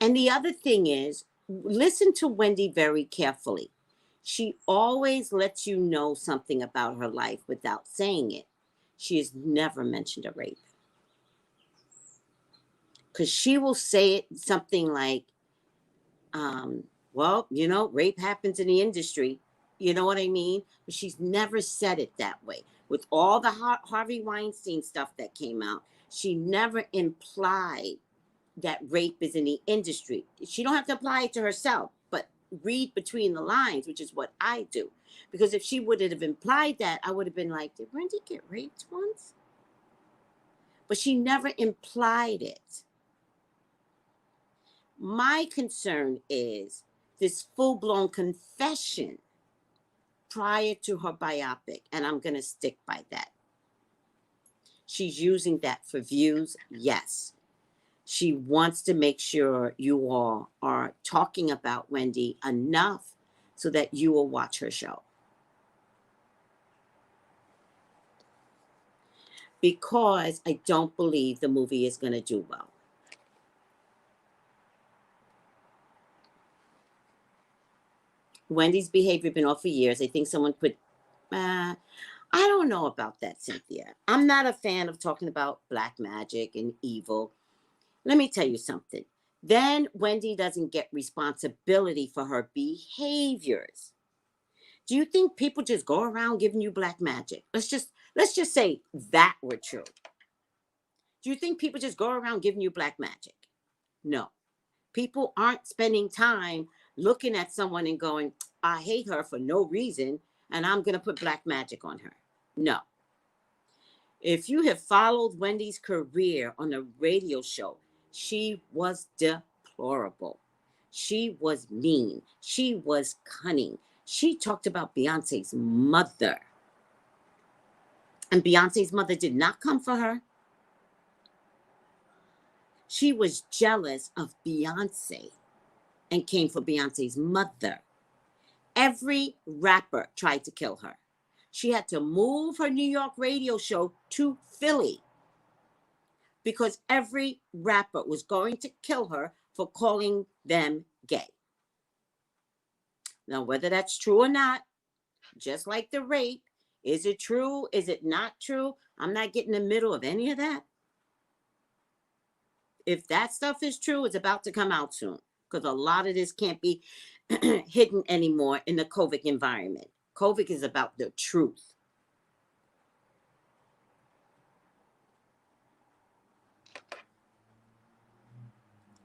And the other thing is, listen to Wendy very carefully. She always lets you know something about her life without saying it. She has never mentioned a rape. Because she will say it something like, well, you know, rape happens in the industry. You know what I mean? But she's never said it that way. With all the Harvey Weinstein stuff that came out, she never implied that rape is in the industry. She don't have to apply it to herself, but read between the lines, which is what I do. Because if she would have implied that, I would have been like, did Wendy get raped once? But she implied it. My concern is this full-blown confession prior to her biopic, and I'm going to stick by that. She's using that for views, yes. She wants to make sure you all are talking about Wendy enough so that you will watch her show. Because I don't believe the movie is going to do well. Wendy's behavior been off for years. I think someone put, I don't know about that, Cynthia. I'm not a fan of talking about black magic and evil. Let me tell you something. Then Wendy doesn't get responsibility for her behaviors. Do you think people just go around giving you black magic? Let's just say that were true. Do you think people just go around giving you black magic? No. People aren't spending time looking at someone and going, I hate her for no reason, and I'm going to put black magic on her. No. If you have followed Wendy's career on a radio show, she was deplorable. She was mean. She was cunning. She talked about Beyonce's mother. And Beyonce's mother did not come for her. She was jealous of Beyonce and came for Beyonce's mother. Every rapper tried to kill her. She had to move her New York radio show to Philly because every rapper was going to kill her for calling them gay. Now, whether that's true or not, just like the rape, is it true? Is it not true? I'm not getting in the middle of any of that. If that stuff is true, it's about to come out soon because a lot of this can't be hidden anymore in the COVID environment. COVID is about the truth.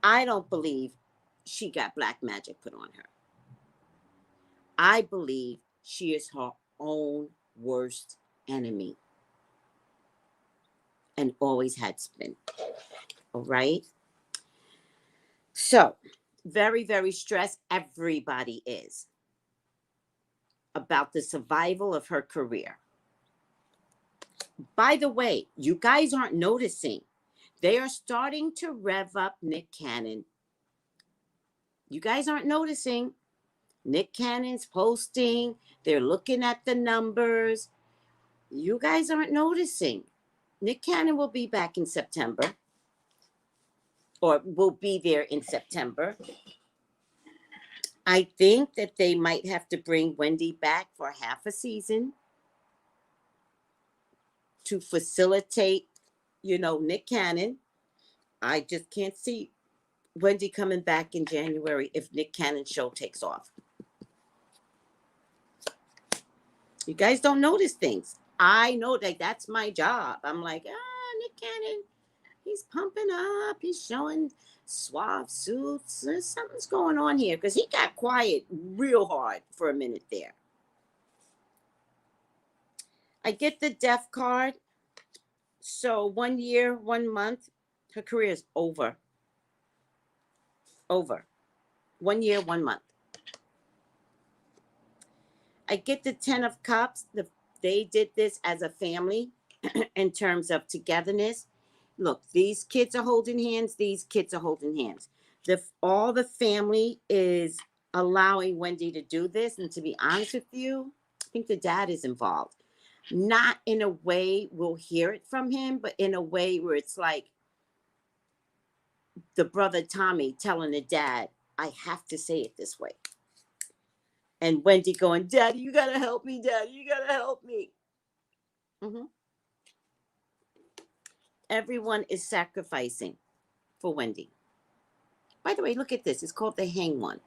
I don't believe she got black magic put on her. I believe she is her own worst enemy and always has been. All right? So, very, very stressed everybody is about the survival of her career. By the way, you guys aren't noticing. They are starting to rev up Nick Cannon. You guys aren't noticing. Nick Cannon's posting. They're looking at the numbers. You guys aren't noticing. Nick Cannon will be back in September. Or will be there in September. I think that they might have to bring Wendy back for half a season to facilitate, Nick Cannon. I just can't see Wendy coming back in January if Nick Cannon's show takes off. You guys don't notice things. I know that that's my job. I'm like, Nick Cannon, he's pumping up. He's showing suave suits. Something's going on here because he got quiet real hard for a minute there. I get the death card. So 1 year, 1 month, her career is over. Over. 1 year, 1 month. I get the 10 of Cups. They did this as a family in terms of togetherness. Look, these kids are holding hands. These kids are holding hands. All the family is allowing Wendy to do this. And to be honest with you, I think the dad is involved. Not in a way we'll hear it from him, but in a way where it's like the brother Tommy telling the dad, I have to say it this way. And Wendy going, Daddy, you got to help me. Daddy, you got to help me. Mm-hmm. Everyone is sacrificing for Wendy. By the way, look at this. It's called the Hang One.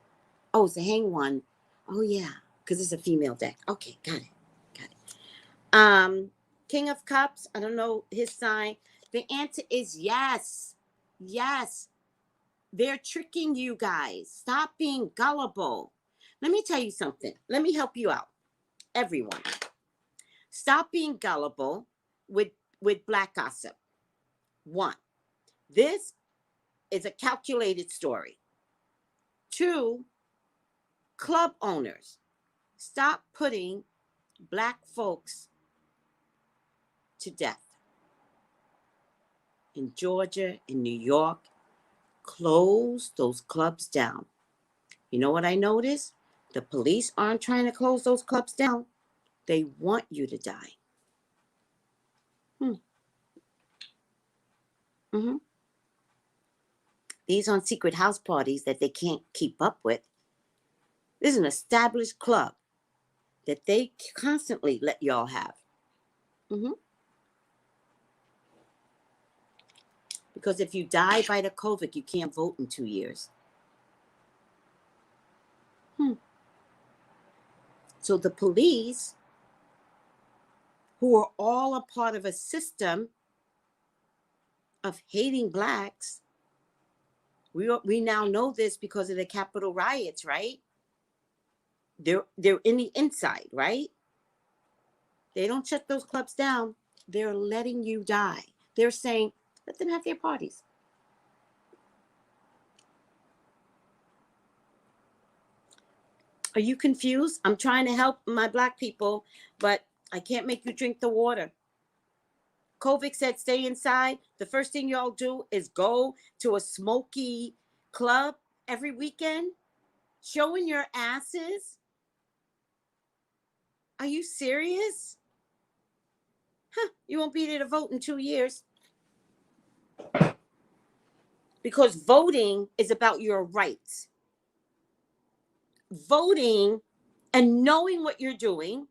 Oh, it's the Hang One. Oh, yeah, because it's a female deck. Okay, got it. King of Cups, I don't know his sign. The answer is yes. Yes. They're tricking you guys. Stop being gullible. Let me tell you something. Let me help you out. Everyone. Stop being gullible with black gossip. 1, this is a calculated story. 2, club owners, stop putting black folks to death. In Georgia, in New York, close those clubs down. You know what I noticed? The police aren't trying to close those clubs down. They want you to die. Mm-hmm. These on secret house parties that they can't keep up with. This is an established club that they constantly let y'all have. Mm-hmm. Because if you die by the COVID, you can't vote in 2 years. So the police, who are all a part of a system of hating blacks, we now know this because of the Capitol riots, right? They're in the inside, right? They don't shut those clubs down. They're letting you die. They're saying, let them have their parties. Are you confused? I'm trying to help my black people, but I can't make you drink the water. COVID said stay inside. The first thing y'all do is go to a smoky club every weekend, showing your asses. Are you serious? You won't be there to vote in 2 years. Because voting is about your rights. Voting and knowing what you're doing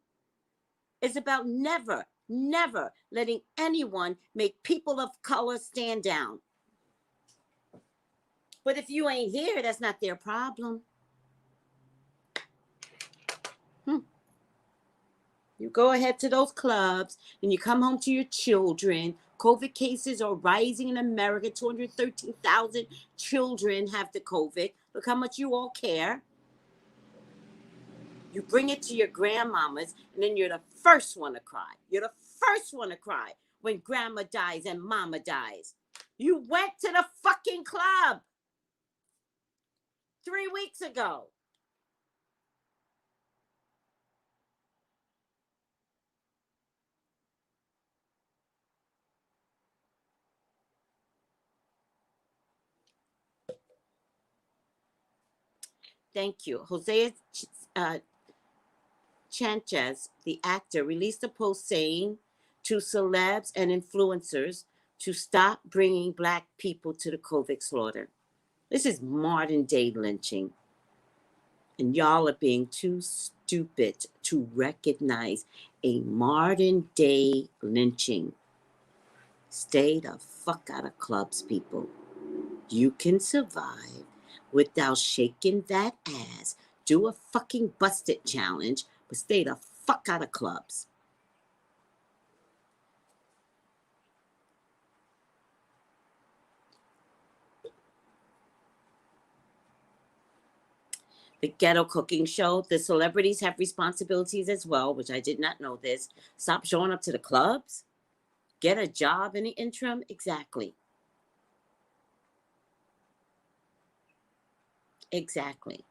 is about never letting anyone make people of color stand down. But if you ain't here, that's not their problem. You go ahead to those clubs and you come home to your children. COVID cases are rising in America. 213,000 children have the COVID. Look how much you all care. You bring it to your grandmamas, and then you're the first one to cry. You're the first one to cry when grandma dies and mama dies. You went to the fucking club 3 weeks ago. Thank you. Hosea Chanchez, the actor, released a post saying to celebs and influencers to stop bringing black people to the COVID slaughter. This is modern day lynching. And y'all are being too stupid to recognize a modern day lynching. Stay the fuck out of clubs, people. You can survive without shaking that ass. Do a fucking busted challenge, but stay the fuck out of clubs. The ghetto cooking show. The celebrities have responsibilities as well, which I did not know this. Stop showing up to the clubs. Get a job in the interim. Exactly. Exactly.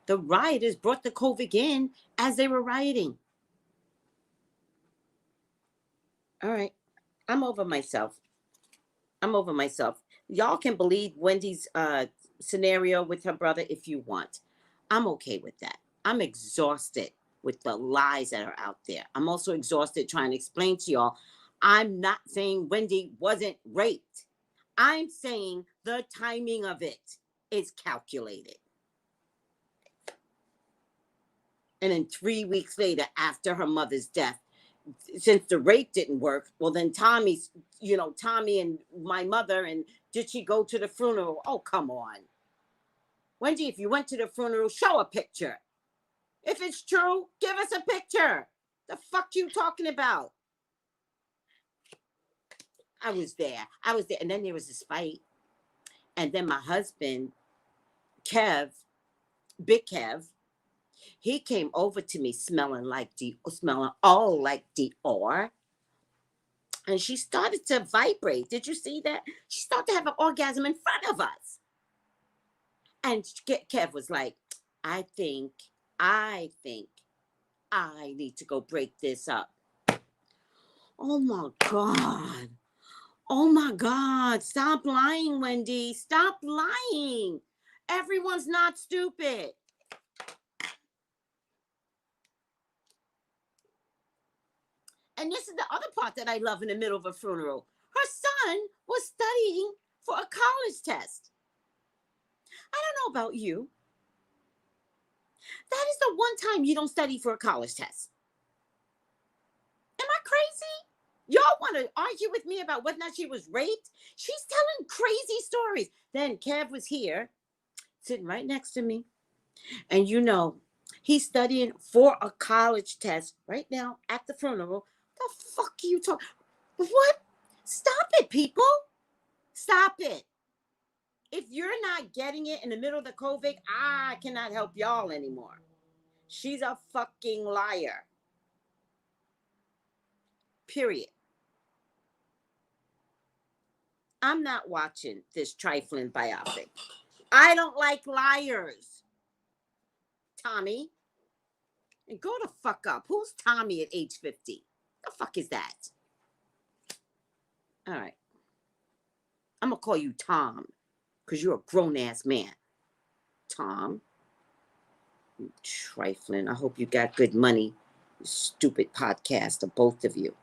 The rioters brought the COVID in as they were rioting. All right. I'm over myself. Y'all can believe Wendy's scenario with her brother if you want. I'm okay with that. I'm exhausted with the lies that are out there. I'm also exhausted trying to explain to y'all, I'm not saying Wendy wasn't raped. I'm saying the timing of it is calculated. And then 3 weeks later, after her mother's death, since the rape didn't work, well, then Tommy and my mother, and did she go to the funeral? Oh, come on. Wendy, if you went to the funeral, show a picture. If it's true, give us a picture. The fuck you talking about? I was there. And then there was this fight. And then my husband, Kev, Big Kev, he came over to me smelling all like Dior. And she started to vibrate. Did you see that? She started to have an orgasm in front of us. And Kev was like, I think I need to go break this up. Oh my God. Oh my God. Stop lying, Wendy. Stop lying. Everyone's not stupid. And this is the other part that I love in the middle of a funeral. Her son was studying for a college test. I don't know about you. That is the one time you don't study for a college test. Am I crazy? Y'all want to argue with me about whether or not she was raped? She's telling crazy stories. Then Kev was here, sitting right next to me. And he's studying for a college test right now at the funeral. The fuck are you talking? What? Stop it, people. Stop it. If you're not getting it in the middle of the COVID, I cannot help y'all anymore. She's a fucking liar. Period. I'm not watching this trifling biopic. I don't like liars. Tommy. And go the fuck up. Who's Tommy at age 50? The fuck is that? All right. I'm going to call you Tom because you're a grown-ass man. Tom. You trifling. I hope you got good money. You stupid podcaster, both of you.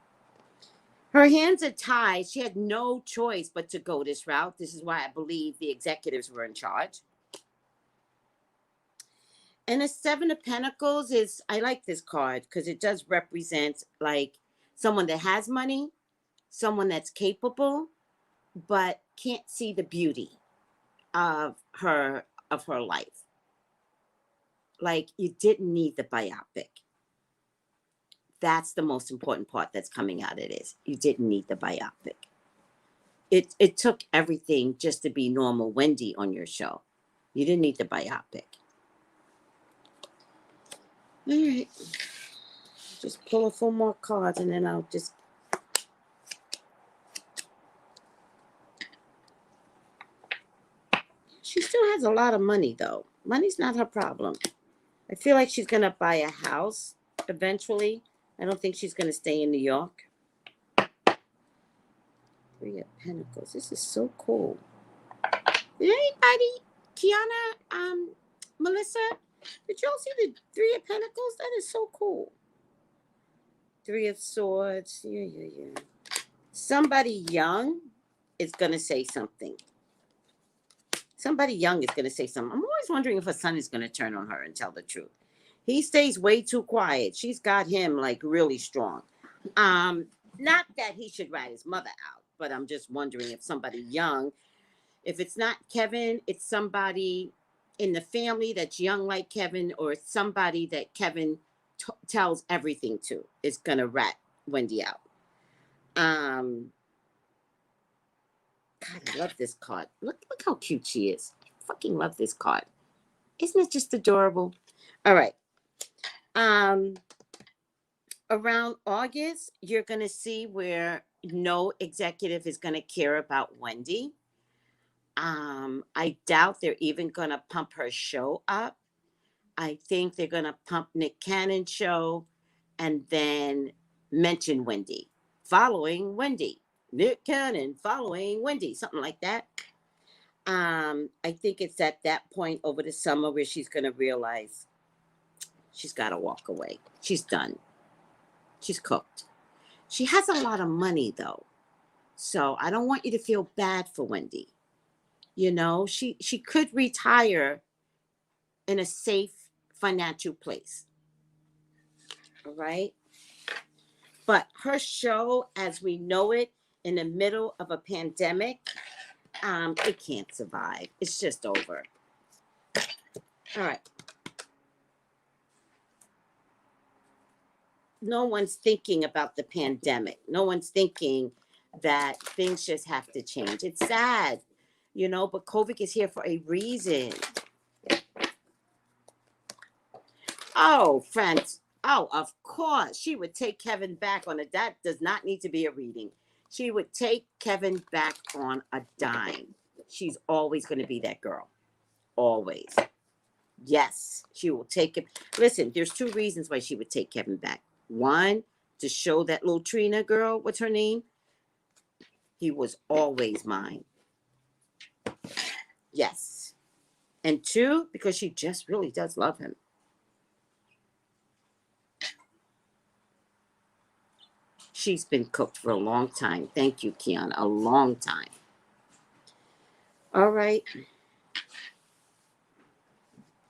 Her hands are tied. She had no choice but to go this route. This is why I believe the executives were in charge. And the Seven of Pentacles I like this card because it does represent like someone that has money, someone that's capable, but can't see the beauty of her life. Like, you didn't need the biopic. That's the most important part that's coming out of this. You didn't need the biopic. It took everything just to be normal Wendy on your show. You didn't need the biopic. All right. Just pull a few more cards and then I'll just... She still has a lot of money, though. Money's not her problem. I feel like she's going to buy a house eventually. I don't think she's going to stay in New York. Three of Pentacles. This is so cool. Did anybody, Kiana, Melissa, did y'all see the Three of Pentacles? That is so cool. Three of Swords. Yeah. Somebody young is going to say something. Somebody young is going to say something. I'm always wondering if her son is going to turn on her and tell the truth. He stays way too quiet. She's got him like really strong. Not that he should rat his mother out, but I'm just wondering if somebody young, if it's not Kevin, it's somebody in the family that's young like Kevin, or somebody that Kevin tells everything to is going to rat Wendy out. God, I love this card. Look how cute she is. I fucking love this card. Isn't it just adorable? All right. Around August, you're going to see where no executive is going to care about Wendy. I doubt they're even going to pump her show up. I think they're going to pump Nick Cannon's show and then mention Wendy. Following Wendy. Nick Cannon following Wendy. Something like that. I think it's at that point over the summer where she's going to realize she's got to walk away. She's done. She's cooked. She has a lot of money though. So I don't want you to feel bad for Wendy. You know, she could retire in a safe financial place. All right? But her show as we know it in the middle of a pandemic, it can't survive. It's just over. All right. No one's thinking about the pandemic. No one's thinking that things just have to change. It's sad, you know, but COVID is here for a reason. Oh, friends. Oh, of course. She would take Kevin back on a, that does not need to be a reading. She would take Kevin back on a dime. She's always going to be that girl. Always. Yes, she will take it. Listen, there's two reasons why she would take Kevin back. One, to show that little Trina girl, what's her name? He was always mine. Yes. And two, because she just really does love him. She's been cooked for a long time. Thank you, Kiana. A long time. All right.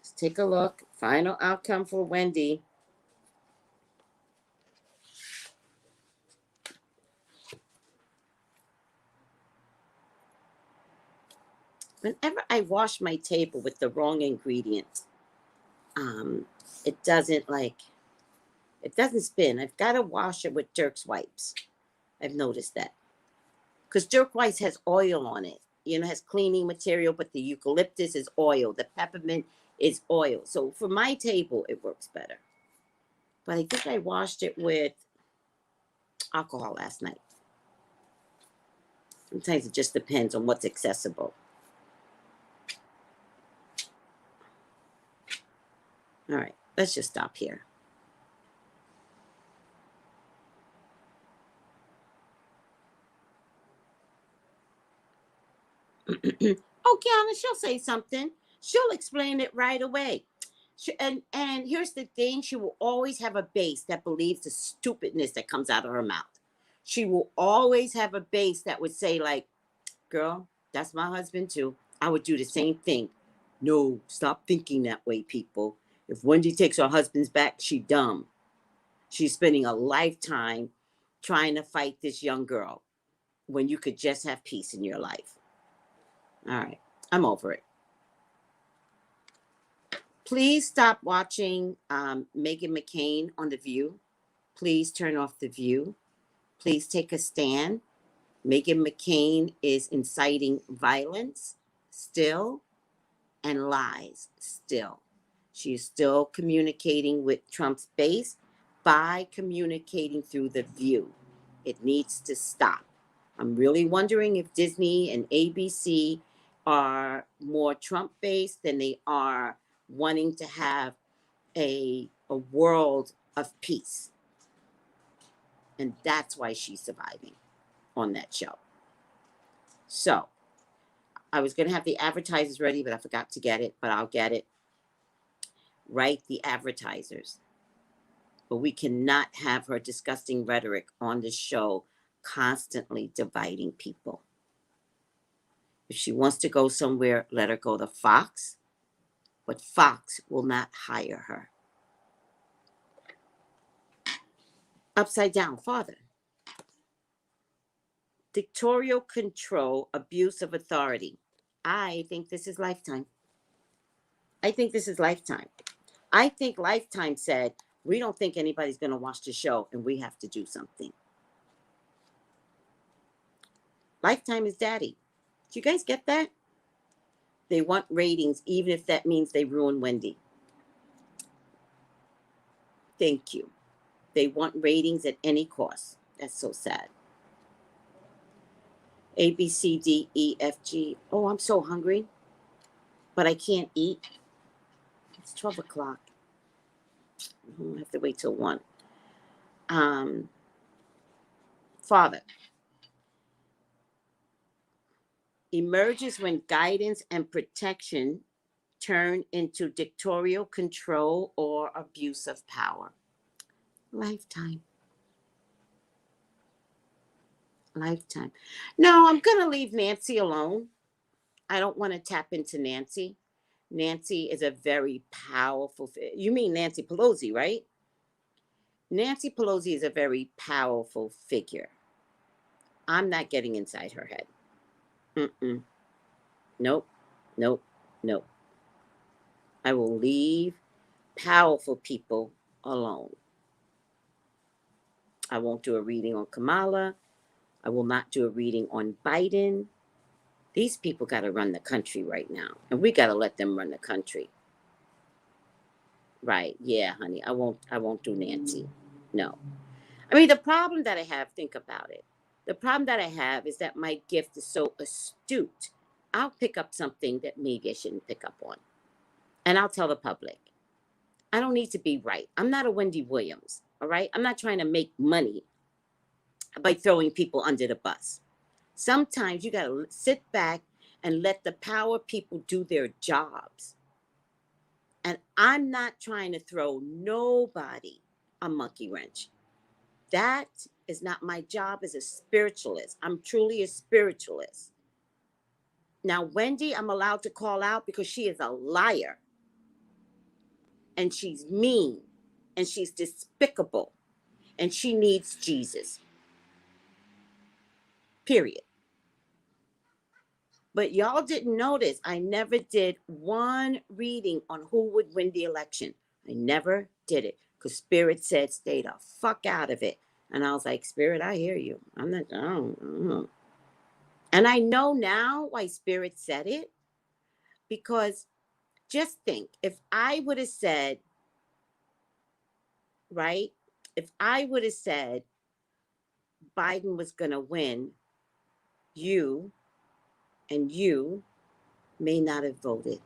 Let's take a look. Final outcome for Wendy. Whenever I wash my table with the wrong ingredients, it doesn't spin. I've got to wash it with Dirk's wipes. I've noticed that. Because Dirk Wipes has oil on it. You know, has cleaning material, but the eucalyptus is oil. The peppermint is oil. So for my table, it works better. But I think I washed it with alcohol last night. Sometimes it just depends on what's accessible. All right, let's just stop here. Oh, Kiana, she'll say something. She'll explain it right away. And here's the thing. She will always have a base that believes the stupidness that comes out of her mouth. She will always have a base that would say like, girl, that's my husband too. I would do the same thing. No, stop thinking that way, people. If Wendy takes her husband's back, she dumb. She's spending a lifetime trying to fight this young girl when you could just have peace in your life. All right, I'm over it. Please stop watching Meghan McCain on The View. Please turn off The View. Please take a stand. Meghan McCain is inciting violence still and lies still. She is still communicating with Trump's base by communicating through The View. It needs to stop. I'm really wondering if Disney and ABC are more Trump-based than they are wanting to have a world of peace. And that's why she's surviving on that show. So, I was going to have the advertisers ready, but I forgot to get it, but I'll get it. Write the advertisers. But we cannot have her disgusting rhetoric on the show constantly dividing people. If she wants to go somewhere, let her go to Fox, but Fox will not hire her. Upside down, father. Dictatorial control, abuse of authority. I think this is Lifetime. I think this is Lifetime. I think Lifetime said, we don't think anybody's going to watch the show and we have to do something. Lifetime is daddy. Do you guys get that? They want ratings, even if that means they ruin Wendy. Thank you. They want ratings at any cost. That's so sad. A, B, C, D, E, F, G. Oh, I'm so hungry. But I can't eat. It's 12 o'clock. I have to wait till 1. Father. emerges when guidance and protection turn into dictatorial control or abuse of power. Lifetime. Lifetime. No, I'm going to leave Nancy alone. I don't want to tap into Nancy. Nancy is a very powerful. You mean Nancy Pelosi, right? Nancy Pelosi is a very powerful figure. I'm not getting inside her head. Mm-mm. Nope. Nope. Nope. I will leave powerful people alone. I won't do a reading on Kamala. I will not do a reading on Biden. These people got to run the country right now. And we got to let them run the country. Right. Yeah, honey. I won't do Nancy. No. I mean, the problem that I have, think about it. The problem that I have is that my gift is so astute. I'll pick up something that maybe I shouldn't pick up on. And I'll tell the public. I don't need to be right. I'm not a Wendy Williams. All right. I'm not trying to make money by throwing people under the bus. Sometimes you got to sit back and let the power people do their jobs. And I'm not trying to throw nobody a monkey wrench. That is not my job as a spiritualist. I'm truly a spiritualist. Now, Wendy, I'm allowed to call out because she is a liar. And she's mean. And she's despicable. And she needs Jesus. Period. But y'all didn't notice, I never did one reading on who would win the election. I never did it because Spirit said, stay the fuck out of it. And I was like, Spirit, I hear you. I don't know. And I know now why Spirit said it. Because just think, if I would have said, right? If I would have said Biden was going to win, you may not have voted.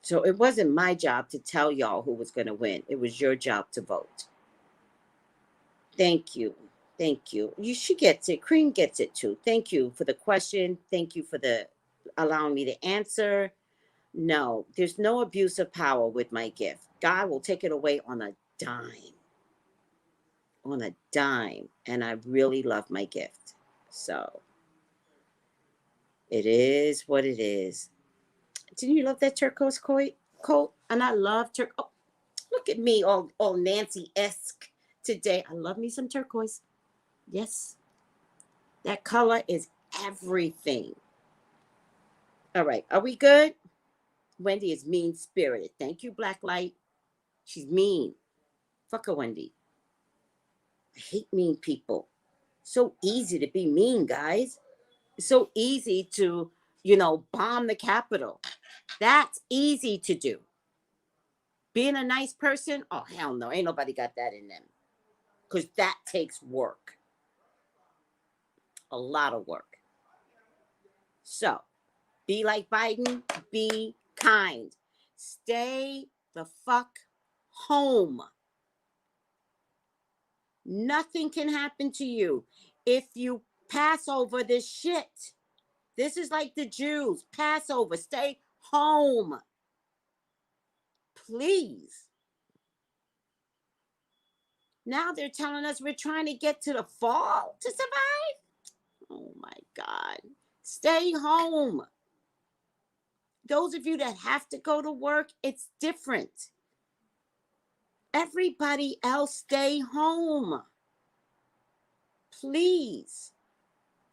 So it wasn't my job to tell y'all who was going to win. It was your job to vote. Thank you. Thank you. She gets it. Cream gets it too. Thank you for the question. Thank you for allowing me to answer. No, there's no abuse of power with my gift. God will take it away on a dime. On a dime. And I really love my gift. So it is what it is. Didn't you love that turquoise coat? And I love turquoise. Oh, look at me, all Nancy-esque today. I love me some turquoise. Yes. That color is everything. All right. Are we good? Wendy is mean-spirited. Thank you, Black Light. She's mean. Fuck her, Wendy. I hate mean people. So easy to be mean, guys. It's so easy to, bomb the Capitol. That's easy to do. Being a nice person, oh, hell no. Ain't nobody got that in them. Because that takes work. A lot of work. So, be like Biden. Be kind. Stay the fuck home. Nothing can happen to you if you pass over this shit. This is like the Jews. Passover. Stay home. Please. Now they're telling us we're trying to get to the fall to survive. Oh my God. Stay home. Those of you that have to go to work, it's different. Everybody else stay home. Please.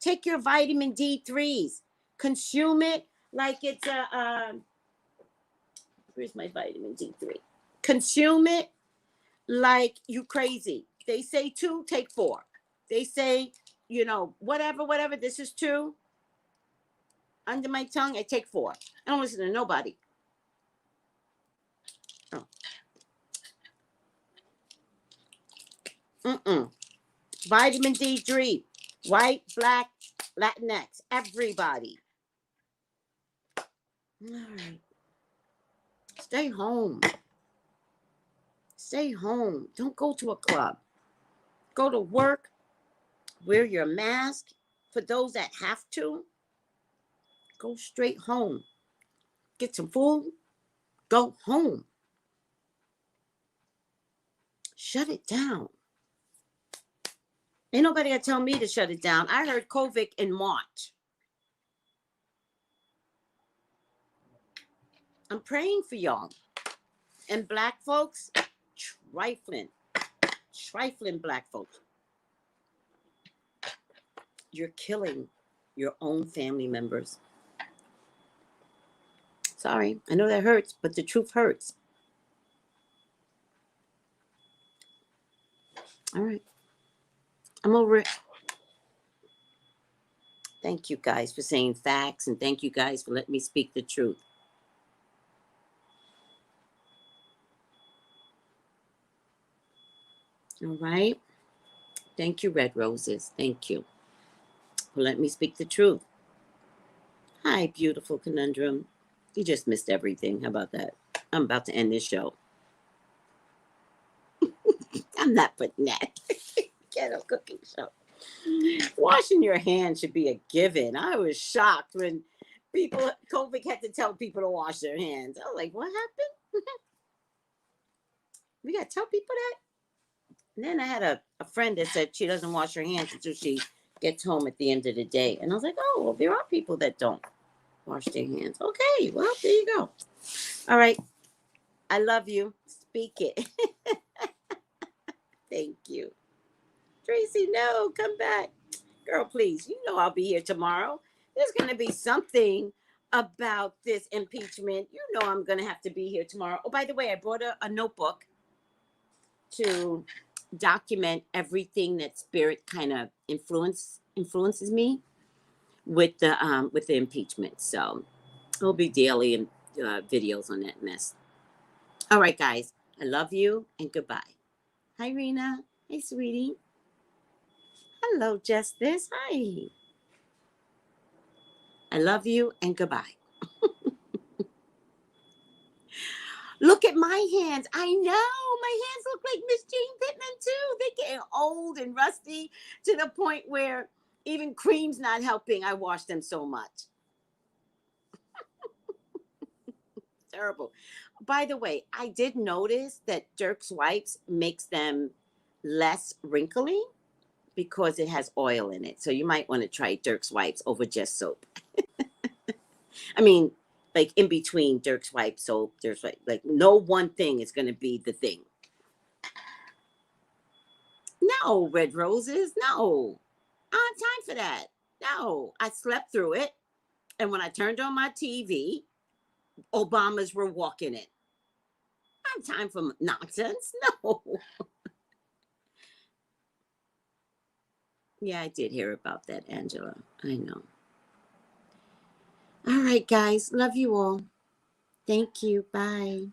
Take your vitamin D3s. Consume it like it's where's my vitamin D3? Consume it like you crazy. They say 2, take 4. They say, whatever, this is 2. Under my tongue, I take 4. I don't listen to nobody. Oh. Vitamin D3. White, black, Latinx. Everybody. All right. Stay home. Stay home. Don't go to a club. go to work, wear your mask. For those that have to, go straight home. Get some food, go home. Shut it down. Ain't nobody gonna tell me to shut it down. I heard COVID in March. I'm praying for y'all. And black folks, trifling black folks. You're killing your own family members. Sorry, I know that hurts, but the truth hurts. All right. I'm over it. Thank you guys for saying facts, and thank you guys for letting me speak the truth. All right. Thank you, Red Roses. Thank you for letting me speak the truth. Hi, beautiful conundrum. You just missed everything. How about that? I'm about to end this show. I'm not putting that. Ghetto cooking show. Washing your hands should be a given. I was shocked when COVID had to tell people to wash their hands. I was like, what happened? We got to tell people that? And then I had a friend that said she doesn't wash her hands until she gets home at the end of the day. And I was like, oh, well, there are people that don't wash their hands. Okay, well, there you go. All right. I love you. Speak it. Thank you. Tracy, no, come back. Girl, please. You know I'll be here tomorrow. There's going to be something about this impeachment. You know I'm going to have to be here tomorrow. Oh, by the way, I brought a notebook to document everything that spirit kind of influences me with the impeachment. So it'll be daily videos on that mess. All right, guys. I love you and goodbye. Hi, Rena. Hey, sweetie. Hello, Justice. Hi. I love you and goodbye. Look at my hands. I know. My hands look like Miss Jean Pittman, too. They're getting old and rusty to the point where even cream's not helping. I wash them so much. Terrible. By the way, I did notice that Dirk's Wipes makes them less wrinkly because it has oil in it. So you might want to try Dirk's Wipes over just soap. I mean, like in between Dirk's Wipe soap, there's like no one thing is going to be the thing. No, Red Roses, no. I don't have time for that. No, I slept through it. And when I turned on my TV, Obamas were walking it. I don't have time for nonsense. No. Yeah, I did hear about that, Angela. I know. All right, guys. Love you all. Thank you. Bye.